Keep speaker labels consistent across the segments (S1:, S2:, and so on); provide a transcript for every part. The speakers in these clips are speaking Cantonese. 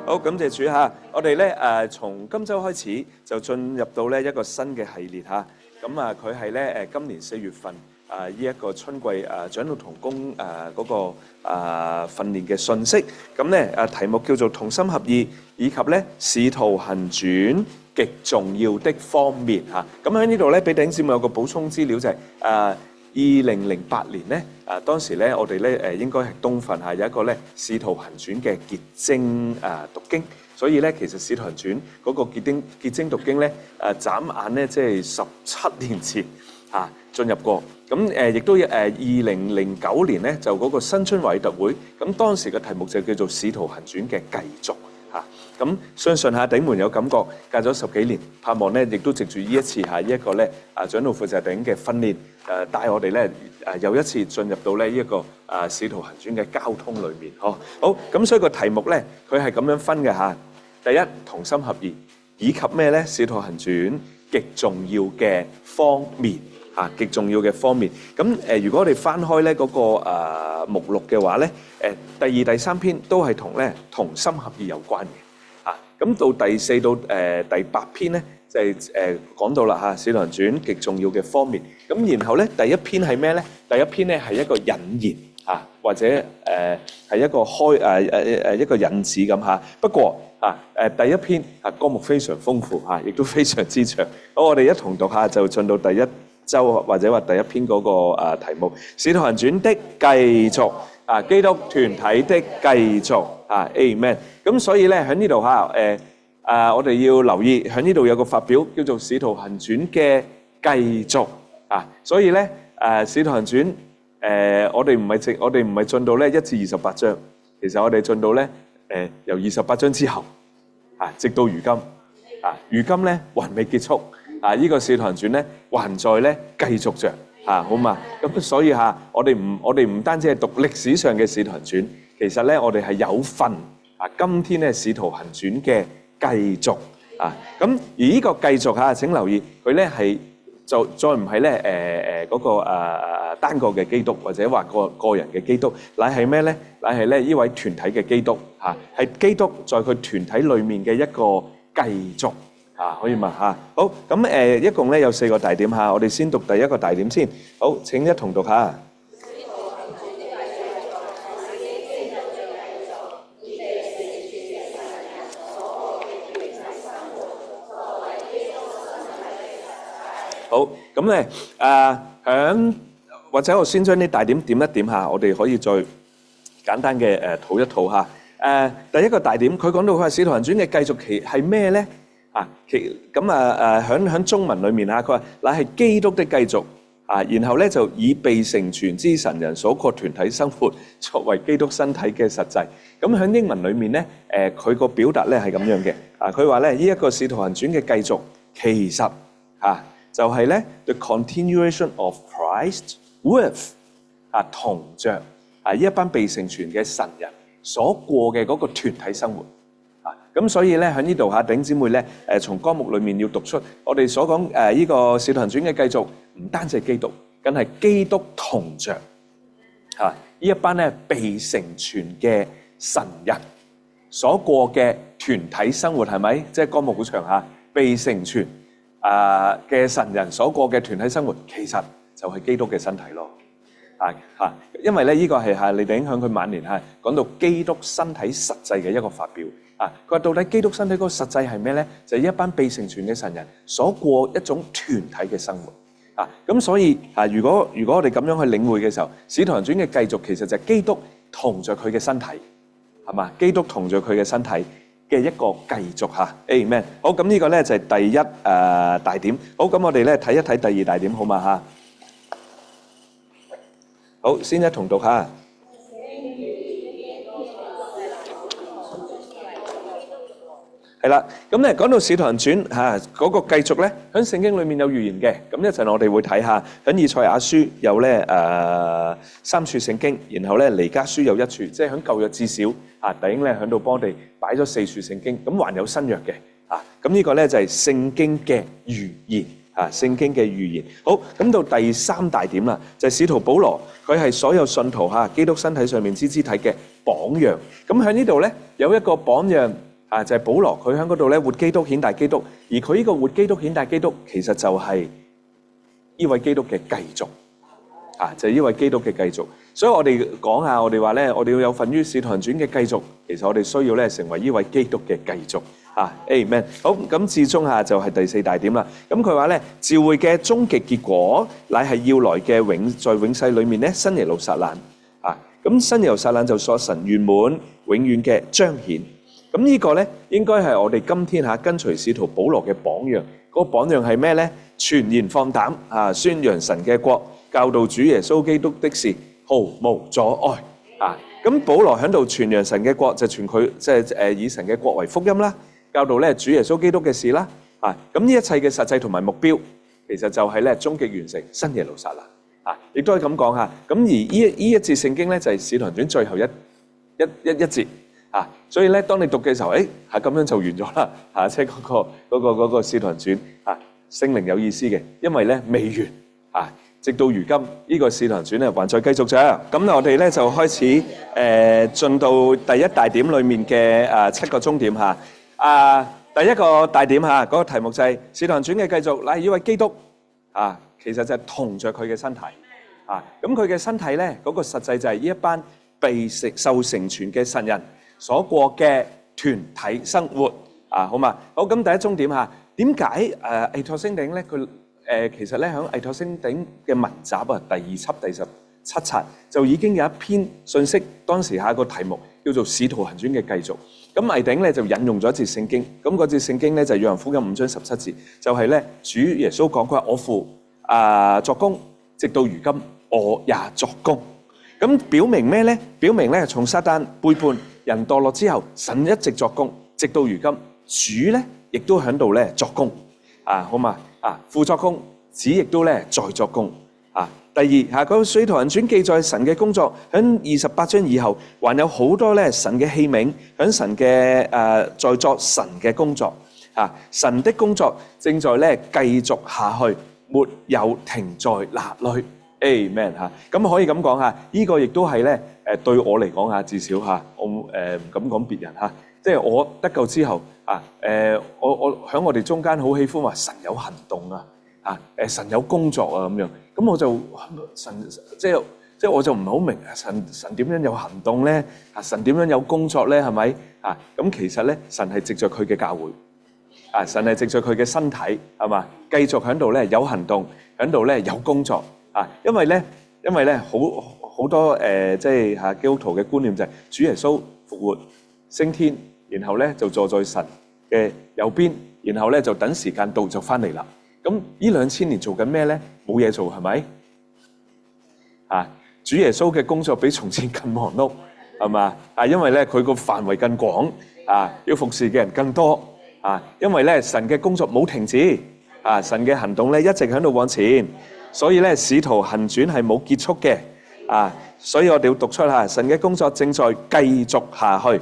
S1: 好，感謝主嚇。我哋咧從今週開始就進入到咧一個新嘅系列嚇。咁佢係咧今年4月份呢一個春季長老同工嗰個訓練嘅信息。咁咧題目叫做同心合意，以及咧使徒行傳極重要的方面嚇。咁喺呢度咧俾弟兄姊妹有個補充資料就係2008年咧，當時咧我哋咧應該係冬訓嚇，有一個咧《使徒行傳》嘅結晶讀經，所以咧其實《使徒行傳》嗰個結晶讀經咧眨眼咧即係17年前進入過，咁亦都2009年咧就嗰個新春華語特會，咁當時嘅題目就叫做《使徒行傳》嘅繼續嚇。咁相信弟兄們有感覺，隔咗10幾年，盼望咧亦都藉住呢一次呢一個咧長老負責弟兄嘅訓練，帶我哋咧又一次進入到呢一個使徒行傳嘅交通裏面，好，咁所以個題目咧佢係咁樣分嘅嚇。第一，同心合意，以及咩咧？使徒行傳極重要嘅方面嚇，極重要嘅方面。咁如果我哋翻開咧嗰個目錄嘅話咧，第2、第3篇都係同咧同心合意有關嘅。咁到第4到第8篇咧，就係講到啦嚇，使徒行傳極重要嘅方面。咁然後咧，第一篇係咩咧？第一篇咧係一個引言嚇，或者係一個一個引子咁嚇。不過第一篇歌目非常豐富嚇，亦都非常之長。好，我哋一同讀下就進到第一週或者話第一篇嗰個題目《使徒行傳》的繼續。基督團體的繼續Amen。咁所以咧喺呢度我哋要留意喺呢度有個發表叫做《使徒行傳》嘅繼續所以咧《使徒行傳》我哋唔係進到咧1至28章，其實我哋進到咧由28章之後直到如今如今咧還未結束呢個《使徒行傳》咧還在咧繼續着。好嘛？咁所以我哋唔單止係讀歷史上嘅《使徒行傳》，其實咧我哋係有份今天咧《使徒行傳》嘅繼續咁而呢個繼續請留意佢咧係就再唔係咧嗰個單個嘅基督或者話個人嘅基督，乃係咩咧？乃係咧呢位團體嘅基督係基督在佢團體裡面嘅一個繼續。可以嘛好，咁一共咧有4個大點我哋先讀第一個大點先。好，請一同讀下。好，咁咧或者我先將啲大點點一點我哋可以再簡單嘅討一討第一個大點，佢講到佢話《使徒行傳》嘅繼續期係咩咧？響中文裏面佢話乃係基督的繼續然後咧就以被成全之神人所過團體生活作為基督身體嘅實際。咁響英文裏面咧佢個表達咧係咁樣嘅佢話咧呢一個使徒行傳嘅繼續其實就係咧 the continuation of Christ with 同着呢一班被成全嘅神人所過嘅嗰個團體生活。咁所以咧喺呢度弟兄姊妹咧從歌目裏面要讀出我哋所講呢個使徒行傳嘅繼續，唔單止係基督，更係基督同着呢一班咧被成全嘅神人所過嘅團體生活，係咪？即係歌目好長被成全嘅神人所過嘅團體生活，其實就係基督嘅身體咯。因為咧呢個係你哋影響佢晚年講到基督身體實際嘅一個發表。佢話到底基督身體嗰個實際係咩咧？就係一班被成全嘅神人所過一種團體嘅生活。咁所以如果我哋咁樣去領會嘅時候，使徒行傳嘅繼續其實就係基督同着佢嘅身體，係嘛？基督同着佢嘅身體嘅一個繼續Amen。好，咁呢個咧就係第一大點。好，咁我哋咧睇一睇第二大點好嘛好，先一同讀下。係啦，咁咧講到使徒行傳嗰個繼續咧，喺聖經裏面有預言嘅。咁一陣我哋會睇下，喺以賽亞書有咧3處聖經，然後咧彌迦書有1處，即係喺舊約至少弟兄咧喺度幫我哋擺咗4處聖經，咁還有新約嘅咁呢個咧就係聖經嘅預言聖經嘅預言。好，咁到第三大點啦，就係使徒保羅，佢係所有信徒基督身體上面之肢體嘅榜樣。咁喺呢度咧有一個榜樣就係保羅，佢喺嗰度咧活基督顯大基督，而佢呢個活基督顯大基督其實就係呢位基督嘅繼續就係呢位基督嘅繼續。所以我哋講下，我哋話咧，我哋要有份於使徒行傳嘅繼續，其實我哋需要咧成為呢位基督嘅繼續。Amen。好，咁至終就係第四大點啦。咁佢話咧，召會嘅終極結果，乃係要來嘅在永世裏面咧，新耶路撒冷。咁新耶路撒冷就所神圓滿永遠嘅彰顯。咁呢個咧，應該係我哋今天跟隨使徒保羅嘅榜樣。嗰個榜樣係咩咧？全然放膽宣揚神嘅國，教導主耶穌基督的事，毫無阻礙。咁保羅喺度傳揚神嘅國，就傳佢即係以神嘅國為福音啦，教導咧主耶穌基督嘅事啦。咁呢一切嘅實際同埋目標，其實就係咧終極完成新耶路撒冷。亦都係咁講下。咁而呢一節聖經咧就係使徒行傳最後一節。所以咧當你讀嘅時候，咁樣就完咗啦。即係嗰個使徒行傳聖靈有意思嘅，因為咧未完。直到如今，呢個使徒行傳咧還在繼續啫。咁我哋咧就開始進到第一大點裏面嘅7個重點嚇。第一個大點嗰個題目就係使徒行傳嘅繼續，乃係呢位基督其實就係同着佢嘅身體。咁佢嘅身體咧嗰個實際就係呢一班被受成全嘅神人所過嘅團體生活。好嘛？好，咁第一重點點解魏托星鼎咧佢？其實咧喺魏托星鼎嘅文集第2輯第17冊就已經有一篇信息，當時下個題目叫做《使徒行傳嘅繼續》。咁魏鼎咧就引用咗一節聖經，咁嗰節聖經咧就係約翰福音5章17節，就係咧主耶穌講佢話：我父作工，直到如今我也作工。咁表明咩咧？表明咧從撒旦背叛人墮落之後，神一直作工，直到如今主咧亦都喺度咧作工。好嘛？父作工，子亦都咧在作工。第二嗰個使徒行傳記載神嘅工作，喺28章以後，還有好多咧神嘅器皿，喺神嘅在作神嘅工作。神的工作正在咧繼續下去，沒有停在那裏。Amen。咁可以咁講呢個亦都係咧對我嚟講至少我唔敢講別人即係我得救之後我喺我哋中間好喜歡話神有行動神有工作咁樣，咁我就神即係我就唔係好明神點樣有行動咧？神點樣有工作咧？係咪咁其實咧神係藉着佢嘅教會神係藉着佢嘅身體係嘛，繼續喺度咧有行動，喺度咧有工作因為咧好多即係基督徒嘅觀念就係主耶穌復活升天。然後咧就坐在神嘅右邊，然後咧就等時間到就翻嚟啦。咁呢2000年做緊咩咧？冇嘢做係咪？主耶穌嘅工作比從前更忙碌係嘛？因為咧佢個範圍更廣要服侍嘅人更多因為咧神嘅工作冇停止神嘅行動咧一直喺度往前，所以咧使徒行傳係冇結束嘅所以我哋要讀出神嘅工作正在繼續下去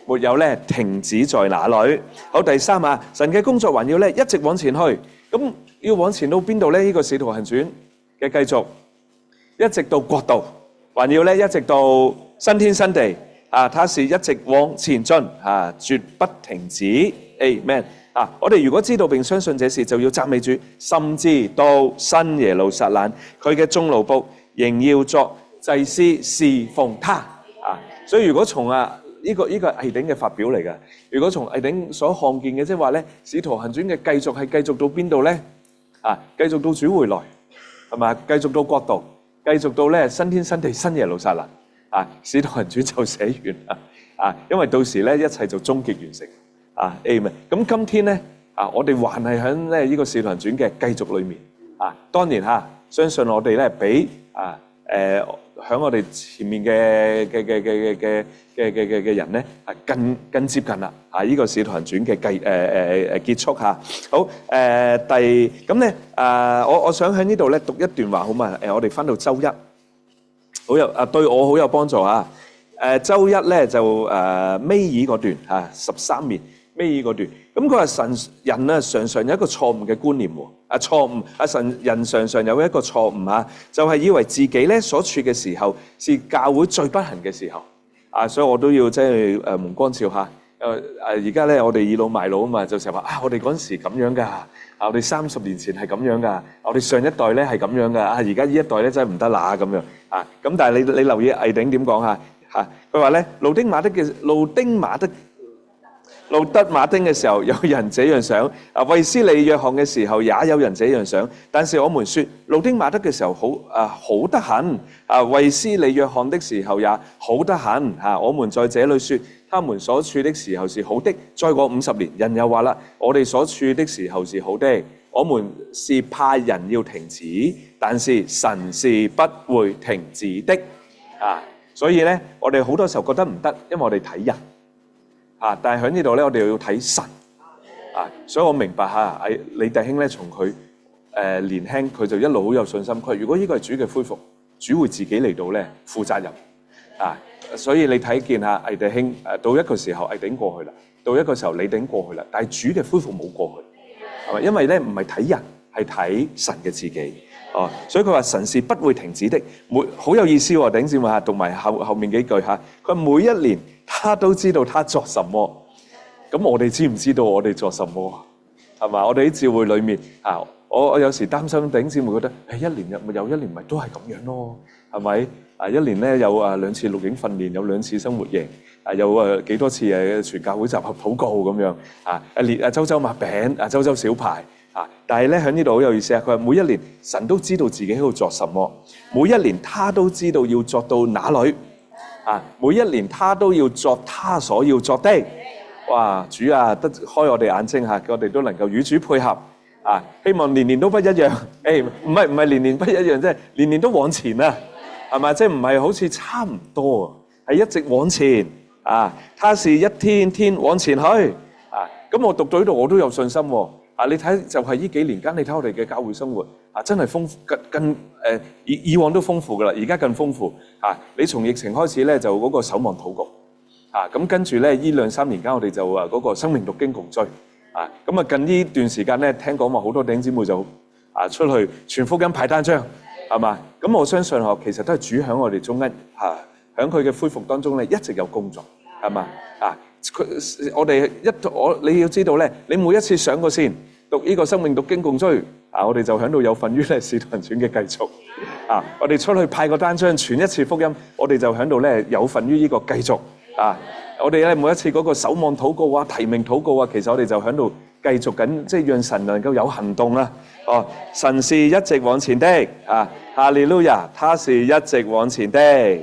S1: 沒有咧停止在哪裏。好，第三神嘅工作還要咧一直往前去。咁要往前到邊度咧？呢個使徒行傳嘅繼續，一直到國度，還要咧一直到新天新地它是一直往前進絕不停止。Amen。我哋如果知道並相信這事，就要讚美主，甚至到新耶路撒冷，佢嘅眾奴僕仍要作祭司侍奉他所以如果從呢個係魏鼎嘅發表嚟嘅。如果從魏鼎所看見嘅，即係話咧，使徒行傳嘅繼續係繼續到邊度咧？繼續到主回來，係嘛？繼續到國度，繼續到咧新天新地新耶路撒冷。使徒行傳就寫完啦。因為到時咧一切就終極完成。Amen。咁今天咧我哋還係喺咧呢個使徒行傳嘅繼續裏面。當然相信我哋咧比喺我哋前面嘅人咧更接近啦呢個使徒行傳嘅結束好咁咧我想喺呢度咧讀一段話好嘛？我哋翻到周一好有對我好有幫助周一咧就尾二嗰段13面尾嗰段。咁佢話人啊常常有一個錯誤嘅觀念喎，錯誤人常常有一個錯誤啊，就係以為自己咧所處嘅時候是教會最不幸嘅時候所以我都要即係蒙光照下。而家咧，我哋倚老賣老啊嘛，就成日話我哋嗰陣時咁樣㗎，我哋30年前係咁樣㗎，我哋上一代咧係咁樣㗎，而家呢一代咧真係唔得啦咁樣咁但係你留意魏鼎點講佢話咧路德馬丁嘅時候，有人這樣想；衛斯理約翰嘅時候，也有人這樣想。但是我們說，路德馬德嘅時候好得很；衛斯理約翰的時候也好得很。我們在這裏說，他們所處的時候是好的。再過50年，人又話啦，我哋所處的時候是好的。我們是怕人要停止，但是神是不會停止的。所以咧，我哋好多時候覺得唔得，因為我哋睇人。但係喺呢度咧，我哋要睇神所以我明白李弟兄咧，從佢年輕，佢就一路好有信心。佢如果呢個係主嘅恢復，主會自己嚟到咧負責任所以你睇見魏弟兄到一個時候魏頂過去啦，到一個時候李頂過去啦，但係主嘅恢復冇過去，係咪？因為咧唔係睇人，係睇神嘅自己所以佢話神是不會停止的。好有意思喎，弟兄姊妹讀埋後面幾句佢每一年他都知道他作什麼。咁我哋知唔知道我哋做什麼？係嘛？我哋喺教會裏面我有時擔心弟兄姊妹覺得一年有一年咪都係咁樣咯，係咪？一年咧有2次錄影訓練，有2次生活營，有幾多次全教會集合禱告咁樣周周擘餅，周周小排但係咧喺呢度好有意思佢話每一年神都知道自己喺度做什麼，每一年他都知道要作到哪裏每一年他都要作他所要作的。哇！主得開我哋眼睛我哋都能夠與主配合希望年年都不一樣。唔係年年不一樣，即係年年都往前係咪？即係唔係好似差唔多係一直往前他是一天天往前去咁我讀到呢度我都有信心你睇就係呢幾年間，你睇我哋嘅教會生活真係豐富，更以往都豐富噶啦，而家更豐富你從疫情開始咧，就嗰個守望禱告咁跟住咧呢2-3年間，我哋就嗰個生命讀經共追咁近呢段時間咧，聽講話好多弟兄姊妹就出去傳福音派單張係嘛？咁我相信其實都係主喺我哋中間喺佢嘅恢復當中咧，一直有工作係嘛你要知道咧，你每一次上個線讀呢個生命讀經共追我哋就喺度有份於咧使徒行傳嘅繼續我哋出去派個單張傳一次福音，我哋就喺度咧有份於呢個繼續我哋咧每一次嗰個守望禱告提名禱告其實我哋就喺度繼續緊，即係讓神能夠有行動啦神是一直往前的哈利路亞，他是一直往前的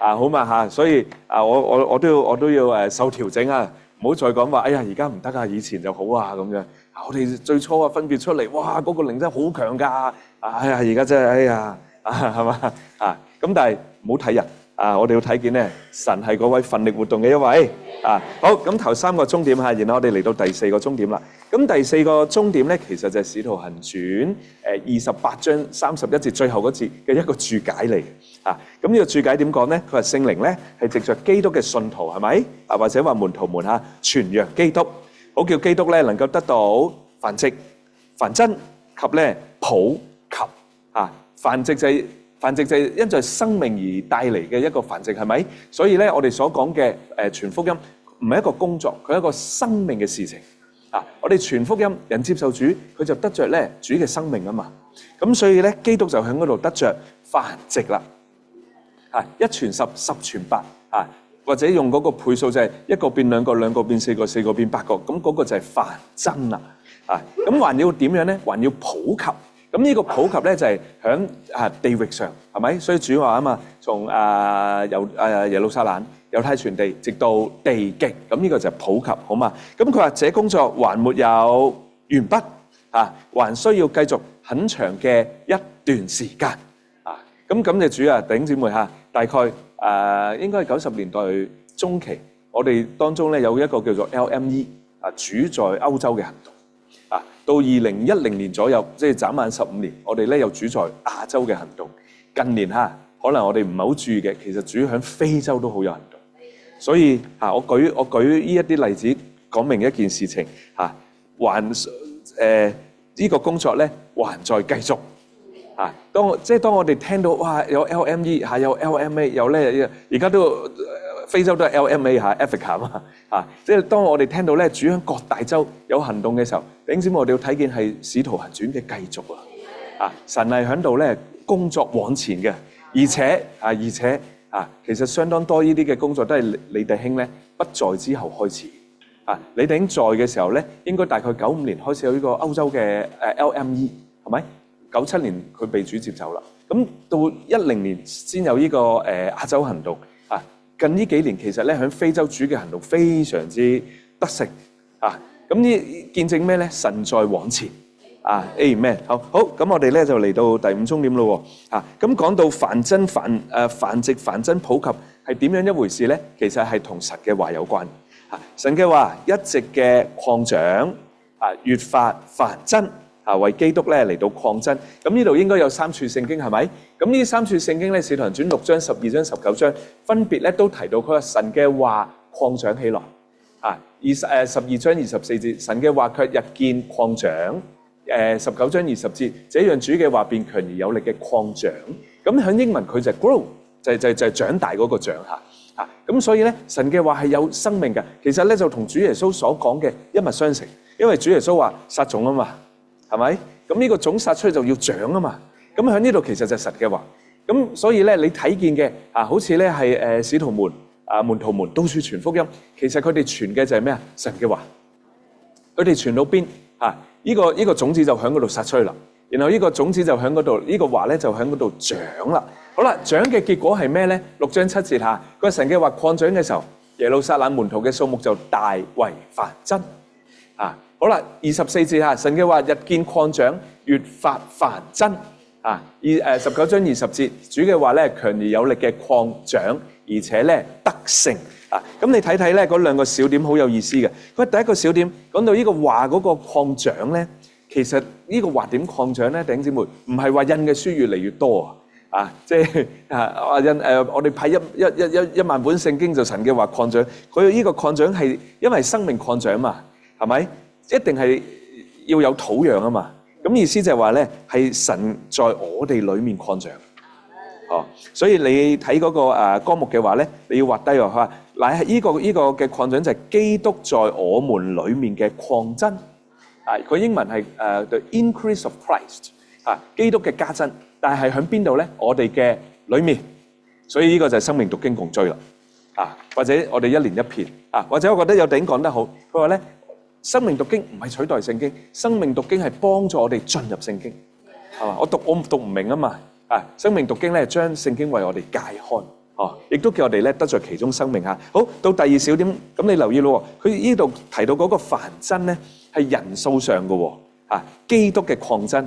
S1: 好嘛所以我都要受調整唔好再講話哎呀而家唔得以前就好咁樣我哋最初分別出嚟哇嗰個靈真係好強㗎哎呀而家真係哎呀係嘛咁但係唔好睇人我哋要睇見咧神係嗰位奮力活動嘅一位好咁頭3個終點然後我哋嚟到第4個終點啦。咁第4個終點咧，其實就係《使徒行傳》28章31節最後嗰節嘅一個注解嚟嘅咁呢個注解點講咧？佢話聖靈咧係藉着基督嘅信徒係咪或者話門徒們傳揚基督，好叫基督咧能夠得到繁殖、繁增及咧普及繁殖就係因在生命而帶嚟嘅一個繁殖係咪？所以咧我哋所講嘅傳福音唔係一個工作，佢係一個生命嘅事情我哋傳福音，人接受主，佢就得着咧主嘅生命啊嘛。咁所以咧，基督就喺嗰度得着繁殖啦。1傳10，10傳8或者用嗰個倍數就係1個變2個，2個變4個，4個變8個，咁嗰個就係繁增啦。咁還要點樣咧？還要普及。咁呢個普及咧就係響地域上係咪？所以主話啊嘛，從耶路撒冷、猶太全地直到地極，咁呢個就係普及，好嘛？咁佢話這工作還沒有完畢還需要繼續很長嘅一段時間咁感謝主弟兄姊妹大概應該係90年代中期，我哋當中咧有一個叫做 LME 主在歐洲嘅行動到2010年左右，即係眨眼15年，我哋咧有主在亞洲嘅行動。近年可能我哋唔係好注意嘅，其實主喺非洲都好有行動。所以我舉呢一啲例子，講明一件事情嚇，呢個工作咧還在繼續嚇。當我哋聽到哇有 LME 嚇，有 LMA 有咧，而家都非洲都係 LMA 嚇 Africa 嘛嚇。即係當我哋聽到咧主喺各大洲有行動嘅時候，弟兄姊妹我哋要睇見係使徒行傳嘅繼續啊！神係喺度咧工作往前嘅，而且其實相當多呢啲嘅工作都係李弟兄咧不在之後開始。李弟兄在嘅時候咧，應該大概95年開始有呢個歐洲嘅LME， 係咪？97年佢被主接走啦，咁到10年先有呢個亞洲行動啊。近呢幾年其實咧喺非洲主嘅行動非常之得勝啊。咁呢見證咩咧？神在往前啊 ，Amen。好，咁我哋咧就嚟到第5重點咯喎。咁講到繁殖繁增普及係點樣一回事咧？其實係同神嘅話有關。神嘅話一直嘅擴長越發繁增為基督咧嚟到擴增。咁呢度應該有3處聖經係咪？咁呢3處聖經咧，使徒行傳6章、12章、19章分別咧都提到佢話神嘅話擴長起來。12章24節，神嘅話卻日見擴長。19章20節，這樣主嘅話變強而有力嘅擴長。咁喺英文佢就係 grow， 就係長大嗰個長嚇。咁所以咧，神嘅話係有生命嘅。其實咧就同主耶穌所講嘅一脈相承，因為主耶穌話撒種啊嘛，係咪？咁呢個種撒出去就要長啊嘛。咁喺呢度其實就係神嘅話。咁所以咧你睇見嘅好似咧係使徒們門徒們到處傳福音，其實佢哋傳嘅就係咩啊？神嘅話。佢哋傳到邊呢個種子就喺嗰度撒出去啦。然後呢個種子就喺嗰度，呢個話咧就喺嗰度長啦。好啦，長嘅結果係咩咧？6章7節下，個神嘅話擴長嘅時候，耶路撒冷門徒嘅數目就大為繁增。好啦，24節下，神嘅話日見擴長，越發繁增。19章20節，主嘅話咧強而有力嘅擴長，而且咧得勝。咁你睇睇咧嗰2個小點好有意思嘅。佢第一個小點講到呢個話嗰個擴長咧，其實呢個話點擴長咧？弟兄姊妹，唔係話印嘅書越嚟越多即係我哋派一萬本聖經就神嘅話擴長。佢呢個擴長係因為生命擴長嘛，係咪？一定係要有土壤啊嘛。咁意思就係話咧，係神在我哋裡面擴長。所以你睇嗰個綱目嘅話咧，你要畫低佢話，嗱係呢個嘅擴長就係基督在我們裡面嘅擴增。佢英文係the increase of Christ， 基督嘅加增。但係喺邊度咧？我哋嘅裏面，所以呢個就係生命讀經共追啦。或者我哋一年一篇或者我覺得有頂講得好，佢話咧，生命讀經唔係取代聖經，生命讀經係幫助我哋進入聖經，係嘛？我讀唔明啊嘛，生命讀經咧將聖經為我哋解開，亦都叫我哋咧得着其中生命。好，到第2小點，咁你留意咯，佢呢度提到嗰個繁增咧係人數上嘅，基督嘅擴增。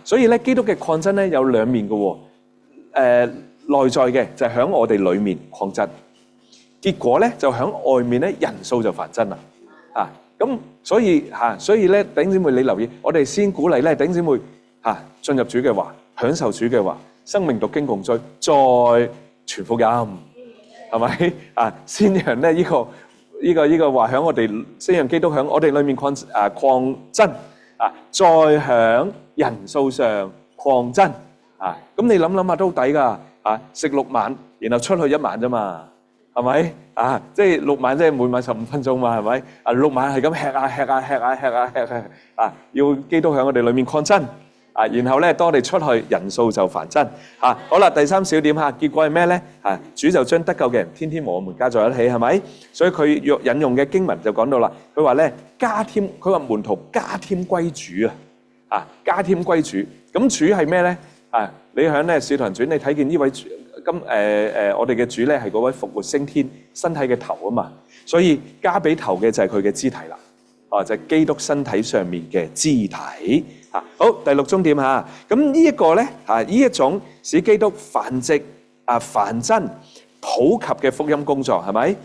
S1: 所以咧，基督嘅擴增咧有2面嘅喎。內在嘅就係喺我哋裏面擴增，結果咧就喺外面咧人數就繁增啦。咁所以咧，弟兄姊妹你留意，我哋先鼓勵咧弟兄姊妹進入主嘅話，享受主嘅話，生命讀經共追，再傳福音，係咪？先讓咧呢個話喺我哋，先讓基督喺我哋裏面擴增。再響人數上擴增咁你諗下都抵㗎食6晚，然後出去1晚啫嘛，係咪即係6晚即係每晚15分鐘嘛，係咪6晚係咁吃要基督喺我哋裏面擴增然後咧當我哋出去人數就繁增好啦，第3小點結果係咩咧？主就將得救嘅人天天和我們加在一起，係咪？所以佢引用嘅經文就講到啦，佢話咧佢話門徒加添歸主加添歸主。咁主係咩咧？你喺咧使徒行傳你睇見呢位我哋嘅主咧係嗰位復活升天身體嘅頭啊嘛，所以加俾頭嘅就係佢嘅肢體啦，就係基督身體上面嘅肢體。好，第6重點咁呢一個咧呢一種使基督繁殖繁增普及嘅福音工作係咪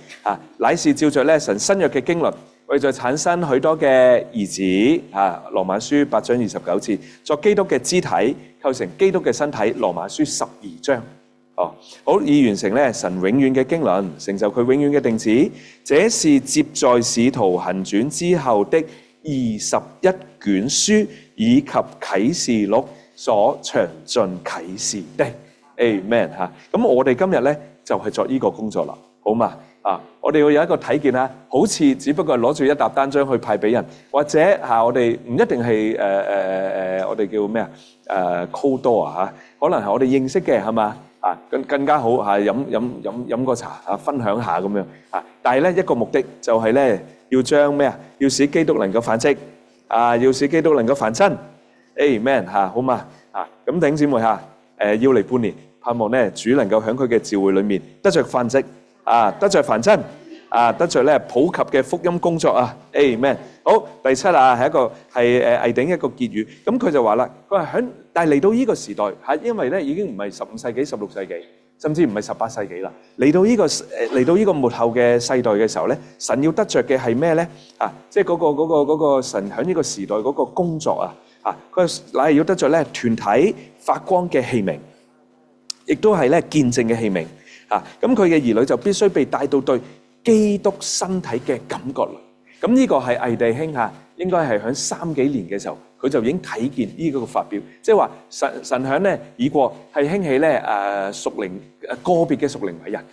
S1: 乃是照着咧神新約嘅經綸，為咗產生許多嘅兒子羅馬書8章29節作基督嘅肢體，構成基督嘅身體，羅馬書12章哦，好，以完成咧神永遠嘅經綸，成就佢永遠嘅定旨。這是接在使徒行傳之後的21卷書以及啟示錄所詳盡啟示的。Amen 嚇。咁我哋今日咧就係作呢個工作啦，好嘛？我哋要有一個睇見啦，好似只不過攞住一沓單張去派俾人，或者我哋唔一定係我哋叫咩call door 啊，可能係我哋認識嘅係嘛更加好飲個茶分享下咁樣但係咧一個目的就係咧要將咩要使基督能夠繁殖要使基督能夠繁新 Amen 好嘛咁弟兄姊妹要嚟半年，盼望咧主能夠喺佢嘅召會裏面得着繁殖。得着繁新得着咧普及嘅福音工作Amen。好，第7係一個係魏鼎一個結語，咁佢就話啦，佢話但係嚟到呢個時代因為咧已經唔係15世紀、16世紀，甚至唔係18世紀啦，嚟到呢個末後嘅世代嘅時候咧，神要得着嘅係咩咧？即係嗰個神喺呢個時代嗰個工作佢乃係要得着咧團體發光嘅器皿，亦都係咧見證嘅器皿。咁佢嘅兒女就必須被帶到對基督身體嘅感覺裏。咁呢個係魏弟兄應該係喺3幾年嘅時候，佢就已經睇見呢個發表，即係話神響咧以過係興起咧屬靈個別嘅屬靈偉人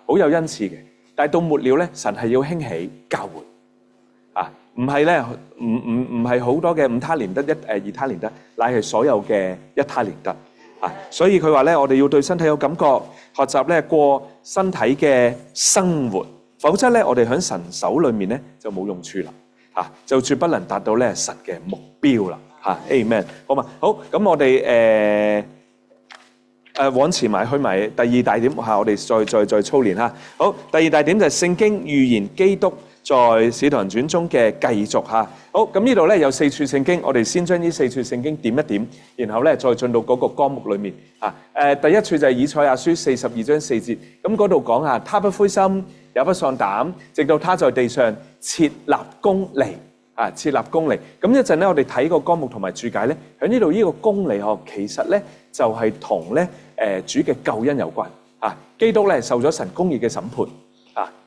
S1: 好有恩賜嘅。但係到末了咧，神係要興起教會唔係咧唔係好多嘅5他連得2他連得，乃係所有嘅1他連得。所以佢話咧，我哋要對身體有感覺，學習咧過身體嘅生活，否則咧我哋喺神手裏面咧就冇用處啦，就絕不能達到咧神嘅目標啦，Amen。好嘛，好，咁我哋往前埋去埋第2大點我哋再操練好，第2大點就係聖經預言基督在使徒行傳中嘅繼續好，咁呢度咧有4處聖經，我哋先將呢4處聖經點一點，然後咧再進到嗰個綱目裏面第一處就係以賽亞書42章4節，咁嗰度講他不灰心也不喪膽，直到他在地上設立公理設立公理。咁一陣咧我哋睇個綱目同埋注解咧，喺呢度呢個公理其實咧就係同咧主嘅救恩有關基督咧受咗神公義嘅審判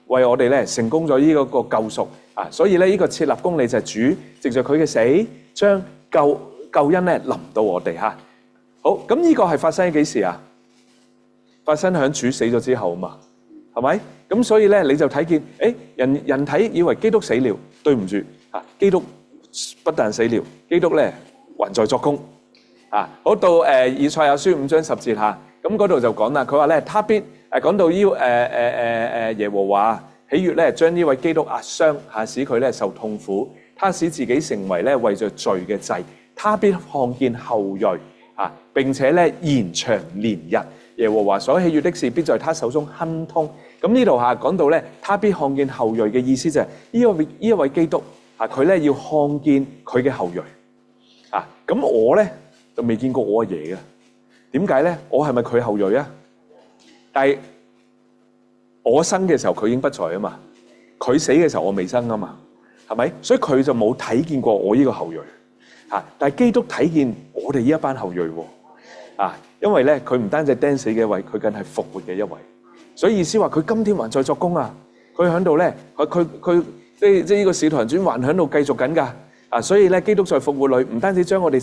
S1: 為我哋咧成功咗呢個救贖所以咧呢個設立公理就係主藉着佢嘅死，將救恩咧臨到我哋好，咁呢個係發生喺幾時發生喺主死咗之後嘛，係咪？咁所以咧你就睇見人體以為基督死了，對唔住基督不但死了，基督咧還在作工好，到以賽亞書5章10節咁嗰度就講啦，佢話咧他必講到耶和華喜悅咧將呢位基督壓傷使佢咧受痛苦，他使自己成為咧為着罪嘅祭，他必看見後裔並且咧延長年日，耶和華所喜悅的事必在他手中亨通。咁呢度講到咧他必看見後裔嘅意思就係呢一位基督佢咧要看見佢嘅後裔咁我咧就未見過我阿爺嘅，點解咧？我係咪佢後裔但係我生嘅時候佢已經不在啊嘛，佢死嘅時候我未生啊嘛，係咪？所以佢就冇睇見過我呢個後裔但係基督睇見我哋呢一班後裔因為咧佢唔單止釘死嘅一位，佢更係復活嘅一位，所以意思話佢今天還在作工佢喺度咧，佢即係呢個使徒行傳還喺度繼續緊㗎所以咧基督在復活裏唔單止將我哋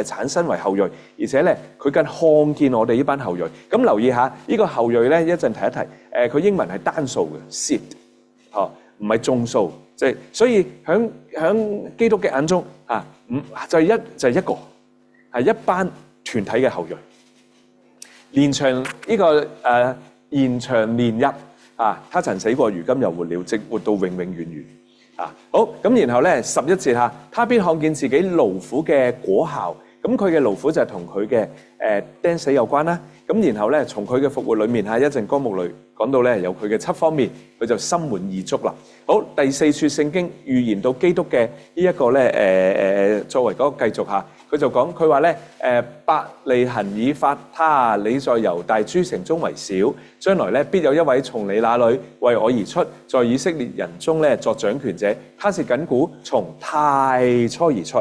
S1: 產生為後裔，而且咧佢更看見我哋呢班後裔。咁留意下呢個後裔咧，一陣提一提佢英文係單數嘅 seed 唔係眾數，即係所以響基督嘅眼中就係一個係一班團體嘅後裔，延長呢個延長年日他曾死過，如今又活了，直活到永永遠遠好，咁然後咧11節他必看見自己勞苦嘅果效。咁佢嘅勞苦就係同佢嘅釘死有關啦。咁然後咧從佢嘅復活裏面一陣綱目裏講到咧有佢嘅7方面，佢就心滿意足啦。好，第4處聖經預言到基督嘅呢一個咧作為嗰個繼續佢就講佢話咧伯利恆以法他，你在猶大諸城中為小，將來咧必有一位從你那裏為我而出，在以色列人中咧作掌權者，他是亙古從太初而出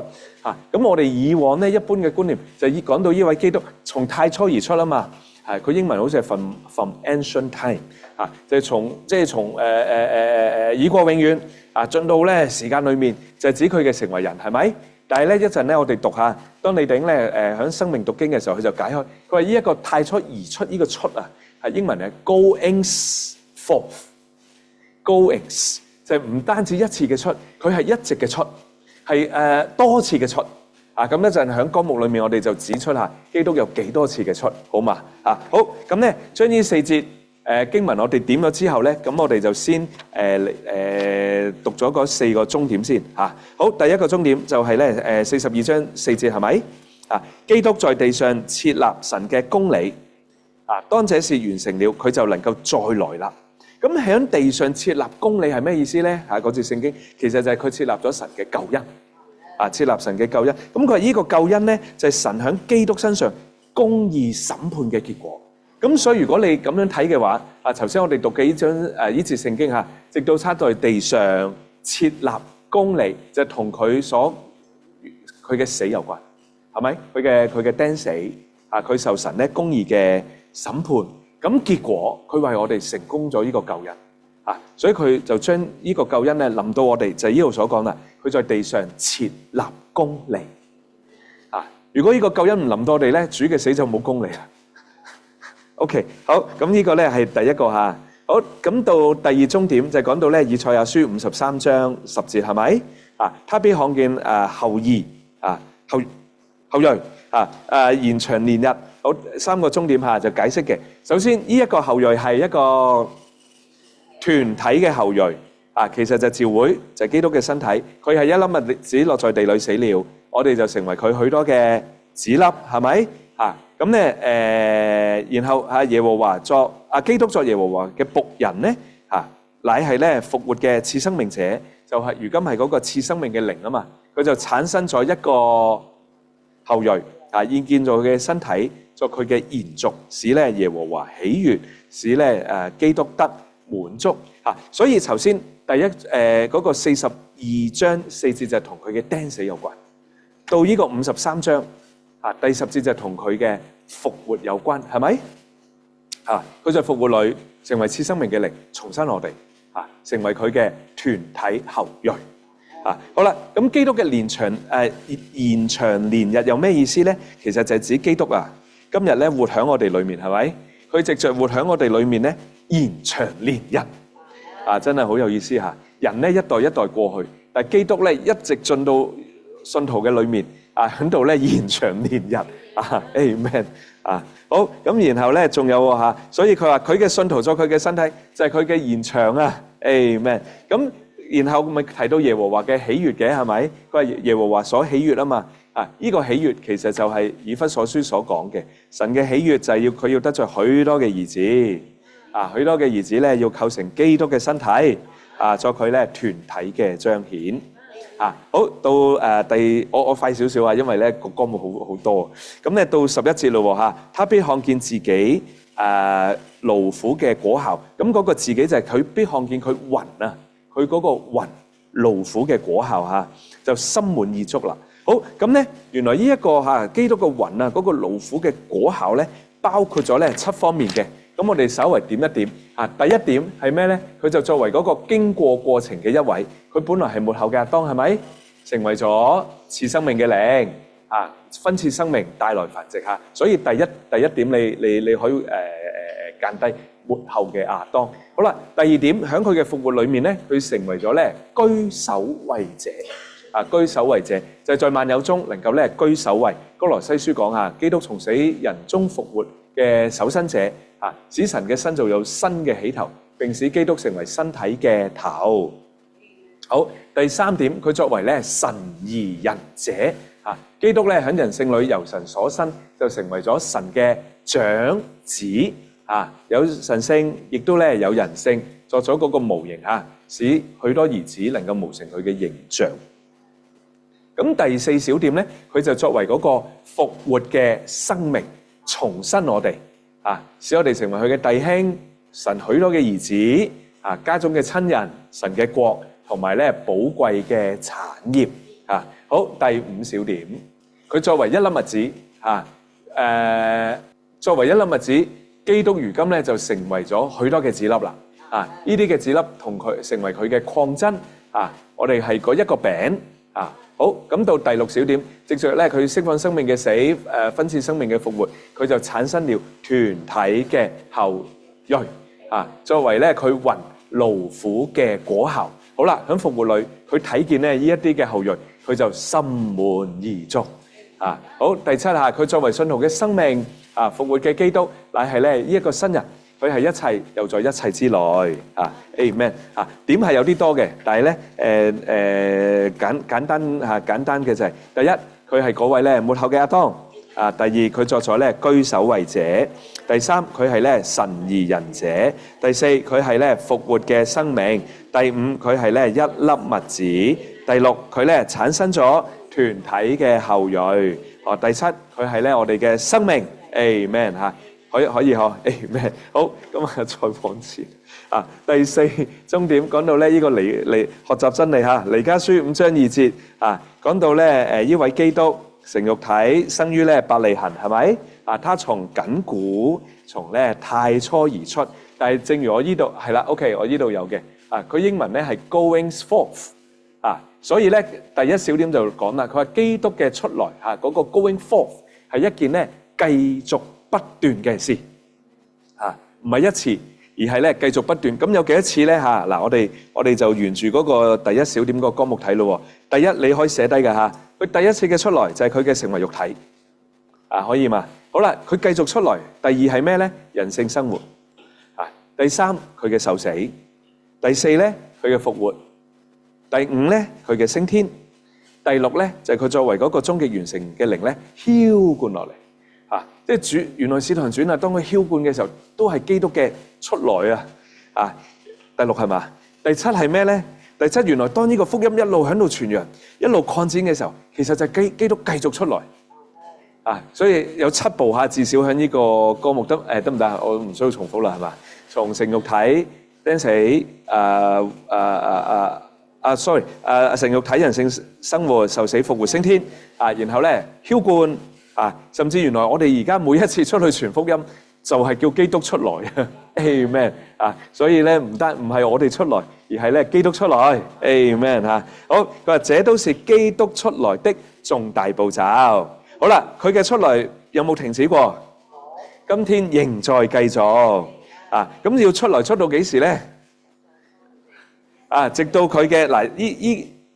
S1: 咁我哋以往咧一般嘅觀念就講到呢位基督從太初而出嘛係佢英文好似係 from ancient time 就係從以過永遠進到咧時間裏面，就係指佢嘅成為人係咪？但係咧一陣咧我哋讀下，當你頂咧喺生命讀經嘅時候，佢就解開，佢話呢一個太初而出呢個出係英文係 goings forth。goings 就係唔單止一次嘅出，佢係一直嘅出，係多次嘅出咁一陣喺歌目裏面，我哋就指出下基督有幾多次嘅出，好嘛？好咁咧，將呢4節經文我哋點咗之後咧，咁我哋就先讀咗嗰4個終點先好，第一個終點就係咧42章4節係咪？基督在地上設立神嘅公理當這事完成了，佢就能夠再來啦。咁喺地上設立公理係咩意思咧？嗰節聖經其實就係佢設立咗神嘅救恩設立神嘅救恩。咁佢話呢個救恩咧就係神喺基督身上公義審判嘅結果。咁所以如果你咁樣睇嘅話，頭先我哋讀嘅呢章呢節聖經直到他在地上設立公理，就同佢嘅死有關，係咪？佢嘅釘死佢受神咧公義嘅審判。咁結果佢為我哋成功咗呢個救恩所以佢就將呢個救恩咧臨到我哋，就係呢度所講啦。佢在地上設立公理如果呢個救恩唔臨到我哋咧，主嘅死就冇公理啦。OK， 好，咁呢個咧係第一個好，咁到第二終點就係講到咧以賽亞書53章10節係咪？他必看見後裔後裔延長年日。好，3個終點就解釋嘅。首先呢一個後裔係一個團體嘅後裔其實就教會就係基督嘅身體，佢係一粒麥子落在地裏死了，我哋就成為佢許多嘅子粒，係咪？咁咧然後耶和華作基督作耶和華嘅僕人咧乃係咧復活嘅賜生命者，就係如今係嗰個賜生命嘅靈啊嘛，佢就產生咗一個後裔現建造嘅身體作佢嘅延續，使咧耶和華喜悅，使咧基督得滿足所以頭先第一嗰個42章4節就同佢嘅釘死有關，到呢個53章第10節就同佢嘅復活有關，係咪？佢在復活裏成為賜生命嘅靈，重生我哋成為佢嘅團體後裔好啦，咁基督嘅延長年日有咩意思咧？其實就係指基督今日咧活喺我哋裏面，係咪？佢藉着活喺我哋裏面咧延長年日真係好有意思人咧一代一代過去，但係基督咧一直進到信徒嘅裏面喺度咧延長年日Amen 好，咁然後咧仲有所以佢話佢嘅信徒作佢嘅身體，就係佢嘅延長Amen 咁。然後咪提到耶和華嘅喜悅嘅，係咪？佢話耶和華所喜悅啊嘛，呢個喜悅其實就係以弗所書所講嘅，神嘅喜悅就係佢要得罪許多嘅兒子，許多嘅兒子咧要構成基督嘅身體，作佢咧團體嘅彰顯。好到我快少少因為咧個歌目好多，咁咧到11節咯他必看見自己勞苦嘅果效，咁嗰個自己就係佢必看見佢魂佢嗰個魂勞苦嘅果效就心滿意足啦。好，咁咧原來呢一個基督嘅魂嗰個勞苦嘅果效咧，包括咗咧7方面嘅。咁我哋稍微點一點第一點係咩咧？佢就作為嗰個經過程嘅一位，佢本來係末後嘅亞當，係咪？成為咗賜生命嘅靈分賜生命，帶來繁殖所以第一點你可以間低末後嘅亞當。好啦，第二點喺佢嘅復活裏面咧，佢成為咗咧居首位者居首位者就係在萬有中能夠咧居首位。歌羅西書講基督從死人中復活嘅首生者使神嘅身造有新嘅起頭，並使基督成為身體嘅頭。好，第三點佢作為咧神而人者基督咧喺人性裏由神所生，就成為咗神嘅長子有神性，亦都咧有人性，作咗嗰個模型使許多兒子能夠模成佢嘅形象。咁第4小點咧，佢就作為嗰個復活嘅生命，重生我哋使我哋成為佢嘅弟兄，神許多嘅兒子家中嘅親人，神嘅國同埋咧寶貴嘅產業好，第5小點，佢作為一粒麥子作為一粒麥子，基督如今咧就成為咗許多嘅子粒啦。啊，呢啲嘅子粒同佢成為佢嘅擴增。啊，我哋係嗰一個餅。啊，好，咁到第6小點，藉著咧佢釋放生命嘅死，分賜生命嘅復活，佢就產生了團體嘅後裔。啊，作為咧佢魂勞苦嘅果效。好啦，喺復活裏，佢睇見咧呢一啲嘅後裔，佢就心滿意足。啊，好，第7下，佢作為信徒嘅生命，啊，復活嘅基督，乃係咧呢一個新人，佢係一切又在一切之內。啊 ，Amen。啊，點係有啲多嘅，但係咧簡單嘅就係、是、第一，佢係嗰位咧末後嘅亞當。啊，第二，佢作咗咧居首位者。第三，佢係咧神而人者。第四，佢係咧復活嘅生命。第五，佢係咧一粒麥子。第六，佢咧產生咗團體嘅後裔。哦，第七，佢係咧我哋嘅生命。Amen 嚇，可以嗬。Amen。好，咁啊再往前啊，第四終點講到咧呢個嚟學習真理嚇，彌迦書5章2節啊，講到咧呢位基督成肉體，生於咧伯利恆，係咪？啊，他從亙古，從咧太初而出。但係正如我呢度係啦 ，OK， 我呢度有嘅。啊，佢英文咧係 going forth。啊，所以咧第一小點就講啦，佢話基督嘅出來嚇嗰個 going forth 係一件咧繼續不斷嘅事。啊，唔係一次，而係咧繼續不斷。咁有幾多次咧嚇？嗱，我哋就沿住嗰個第一小點嗰個綱目睇咯。第一你可以寫低嘅嚇。佢第一次嘅出來就係佢嘅成為肉體，啊，可以嘛？好啦，佢繼續出來。第二係咩咧？人性生活。啊，第三佢嘅受死。第四咧佢嘅復活。第五咧佢嘅升天。第六咧就係佢作為嗰個終極完成嘅靈咧澆灌落嚟。啊，即係主原來使徒行傳啊，當佢澆灌嘅時候，都係基督嘅出來啊。啊，第六係嘛？第七係咩咧？第七，原來當呢個福音一路喺度傳揚，一路擴展嘅時候，其實就係基督繼續出來啊！所以有7步嚇，至少喺呢個歌目得唔得？我唔需要重複啦，係嘛？從成肉體釘死，sorry，成肉體人性生活受死復活升天啊，然後咧澆灌啊，甚至原來我哋而家每一次出去傳福音，就係叫基督出來啊 ，Amen 啊！所以咧唔係我哋出來，而係咧基督出來 ，Amen 嚇。好，佢話這都是基督出來的重大步驟。好啦，佢嘅出來有冇停止過？今天仍在繼續啊！咁要出來出到幾時咧？啊，直到佢嘅嗱，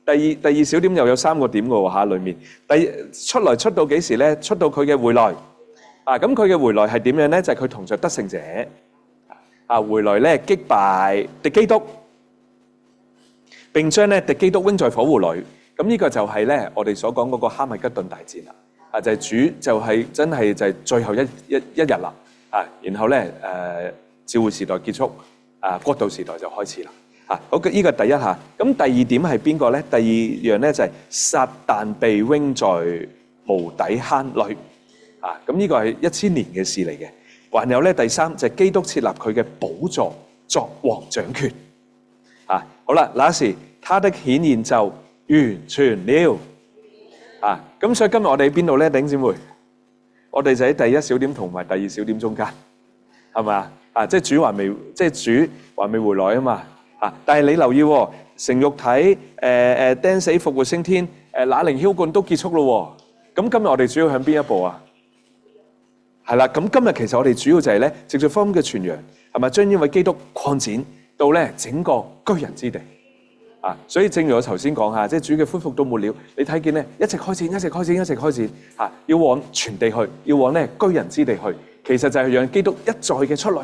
S1: 第二小點又有3個點嘅喎嚇，裏面出來出到幾時咧？出到佢嘅回來。啊，咁佢嘅回來係點樣咧？就係佢同着得勝者，啊，回來咧擊敗敵基督，並將咧敵基督扔在火湖裏。咁呢個就係咧我哋所講嗰個哈米吉頓大戰啦。啊，就係主就係真係就係最後一日啦。啊，然後咧召會時代結束，啊，國度時代就開始啦。啊，好，呢個第一下。咁第二點係邊個咧？第二樣咧就係撒但被扔在無底坑裏。啊，咁呢個係1000年嘅事嚟嘅。還有咧第三就係基督設立佢嘅寶座作王掌權。啊，好啦，那時他的顯現就完全了。啊，咁所以今日我哋喺邊度咧，弟兄姊妹？我哋就喺第一小點同埋第二小點中間，係咪啊？啊，即係主還未回來啊嘛。啊，但係你留意喎，成肉體釘死復活升天，那靈澆灌都結束咯喎。咁今日我哋主要向邊一步啊？係啦，咁今日其實我哋主要就係咧，藉著福音嘅傳揚，係咪將呢位基督擴展到咧整個居人之地啊？所以正如我頭先講下，即係主嘅恢復到末了，你睇見咧一直開展，一直開展，一直開展嚇，要往全地去，要往咧居人之地去。其實就係讓基督一再嘅出來，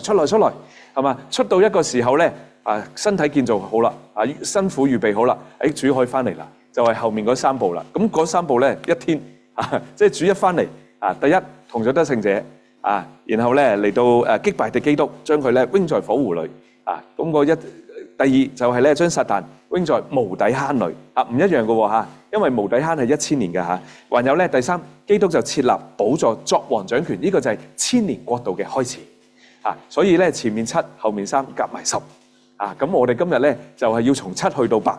S1: 係嘛？出到一個時候咧，啊，身體建造好啦，啊，辛苦預備好啦，主可以翻嚟啦，就係後面嗰3步啦。咁嗰3步咧，一天啊，即係主一翻嚟啊，第一同咗得勝者啊，然後咧嚟到擊敗敵基督，將佢咧扔在火湖裏啊。咁第二就係咧將撒但扔在無底坑裏啊，唔一樣嘅喎嚇，因為無底坑係1000年嘅嚇。還有咧第三，基督就設立寶座作王掌權，呢個就係1000年國度嘅開始啊。所以咧前面7，後面3，夾埋10啊。咁我哋今日咧就係要從7去到8。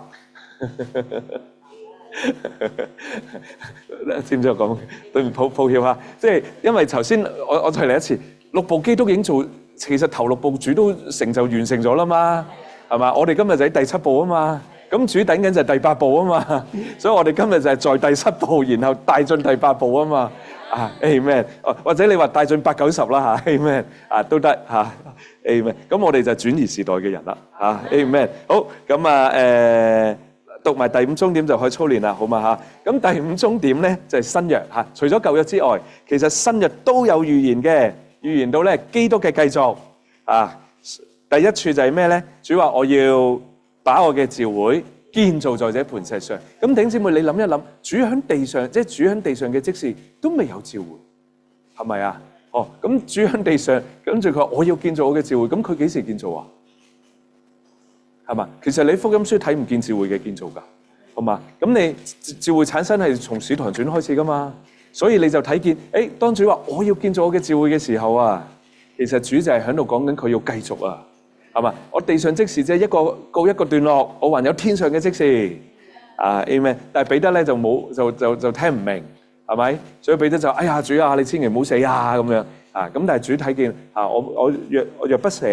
S1: 知唔知我講？對唔抱歉嚇，即係因為頭先我再嚟一次， 6部基督已經做，其實頭6部主都成就完成咗啦嘛，係嘛？我哋今日就喺第7部啊嘛，咁主等緊就係第8部啊嘛，所以我哋今日就係在第7部，然後帶進第8部啊嘛。Amen， 或者你話帶進8、9、10啦嚇，Amen， 都得嚇，Amen。咁我哋就轉移時代嘅人啦嚇，Amen。好，咁讀埋第5鐘點就可以操練啦，好嘛嚇？咁第5鐘點咧就係新約嚇，除咗舊約之外，其實新約都有預言嘅，預言到咧基督嘅繼續啊。第一處就係咩咧？主話我要把我嘅召會建造在這磐石上。咁弟兄姊妹，你諗一諗，主喺地上，即係主喺地上嘅職事都未有召會，係咪啊？哦，咁主喺地上，跟住佢話我要建造我嘅召會，咁佢幾時建造啊？係嘛？其實你福音書睇唔見召會嘅建造㗎，好嘛？咁你召會產生係從使徒行傳開始㗎嘛，所以你就睇見，當主話我要建造我嘅召會嘅時候啊，其實主就係喺度講緊佢要繼續啊。係嘛？我地上職事即係一個告一個段落，我還有天上嘅職事，Amen。但係彼得咧就冇就聽唔明，係咪？所以彼得就哎呀主啊，你千祈唔好死啊咁樣啊。咁但係主睇見我若不死，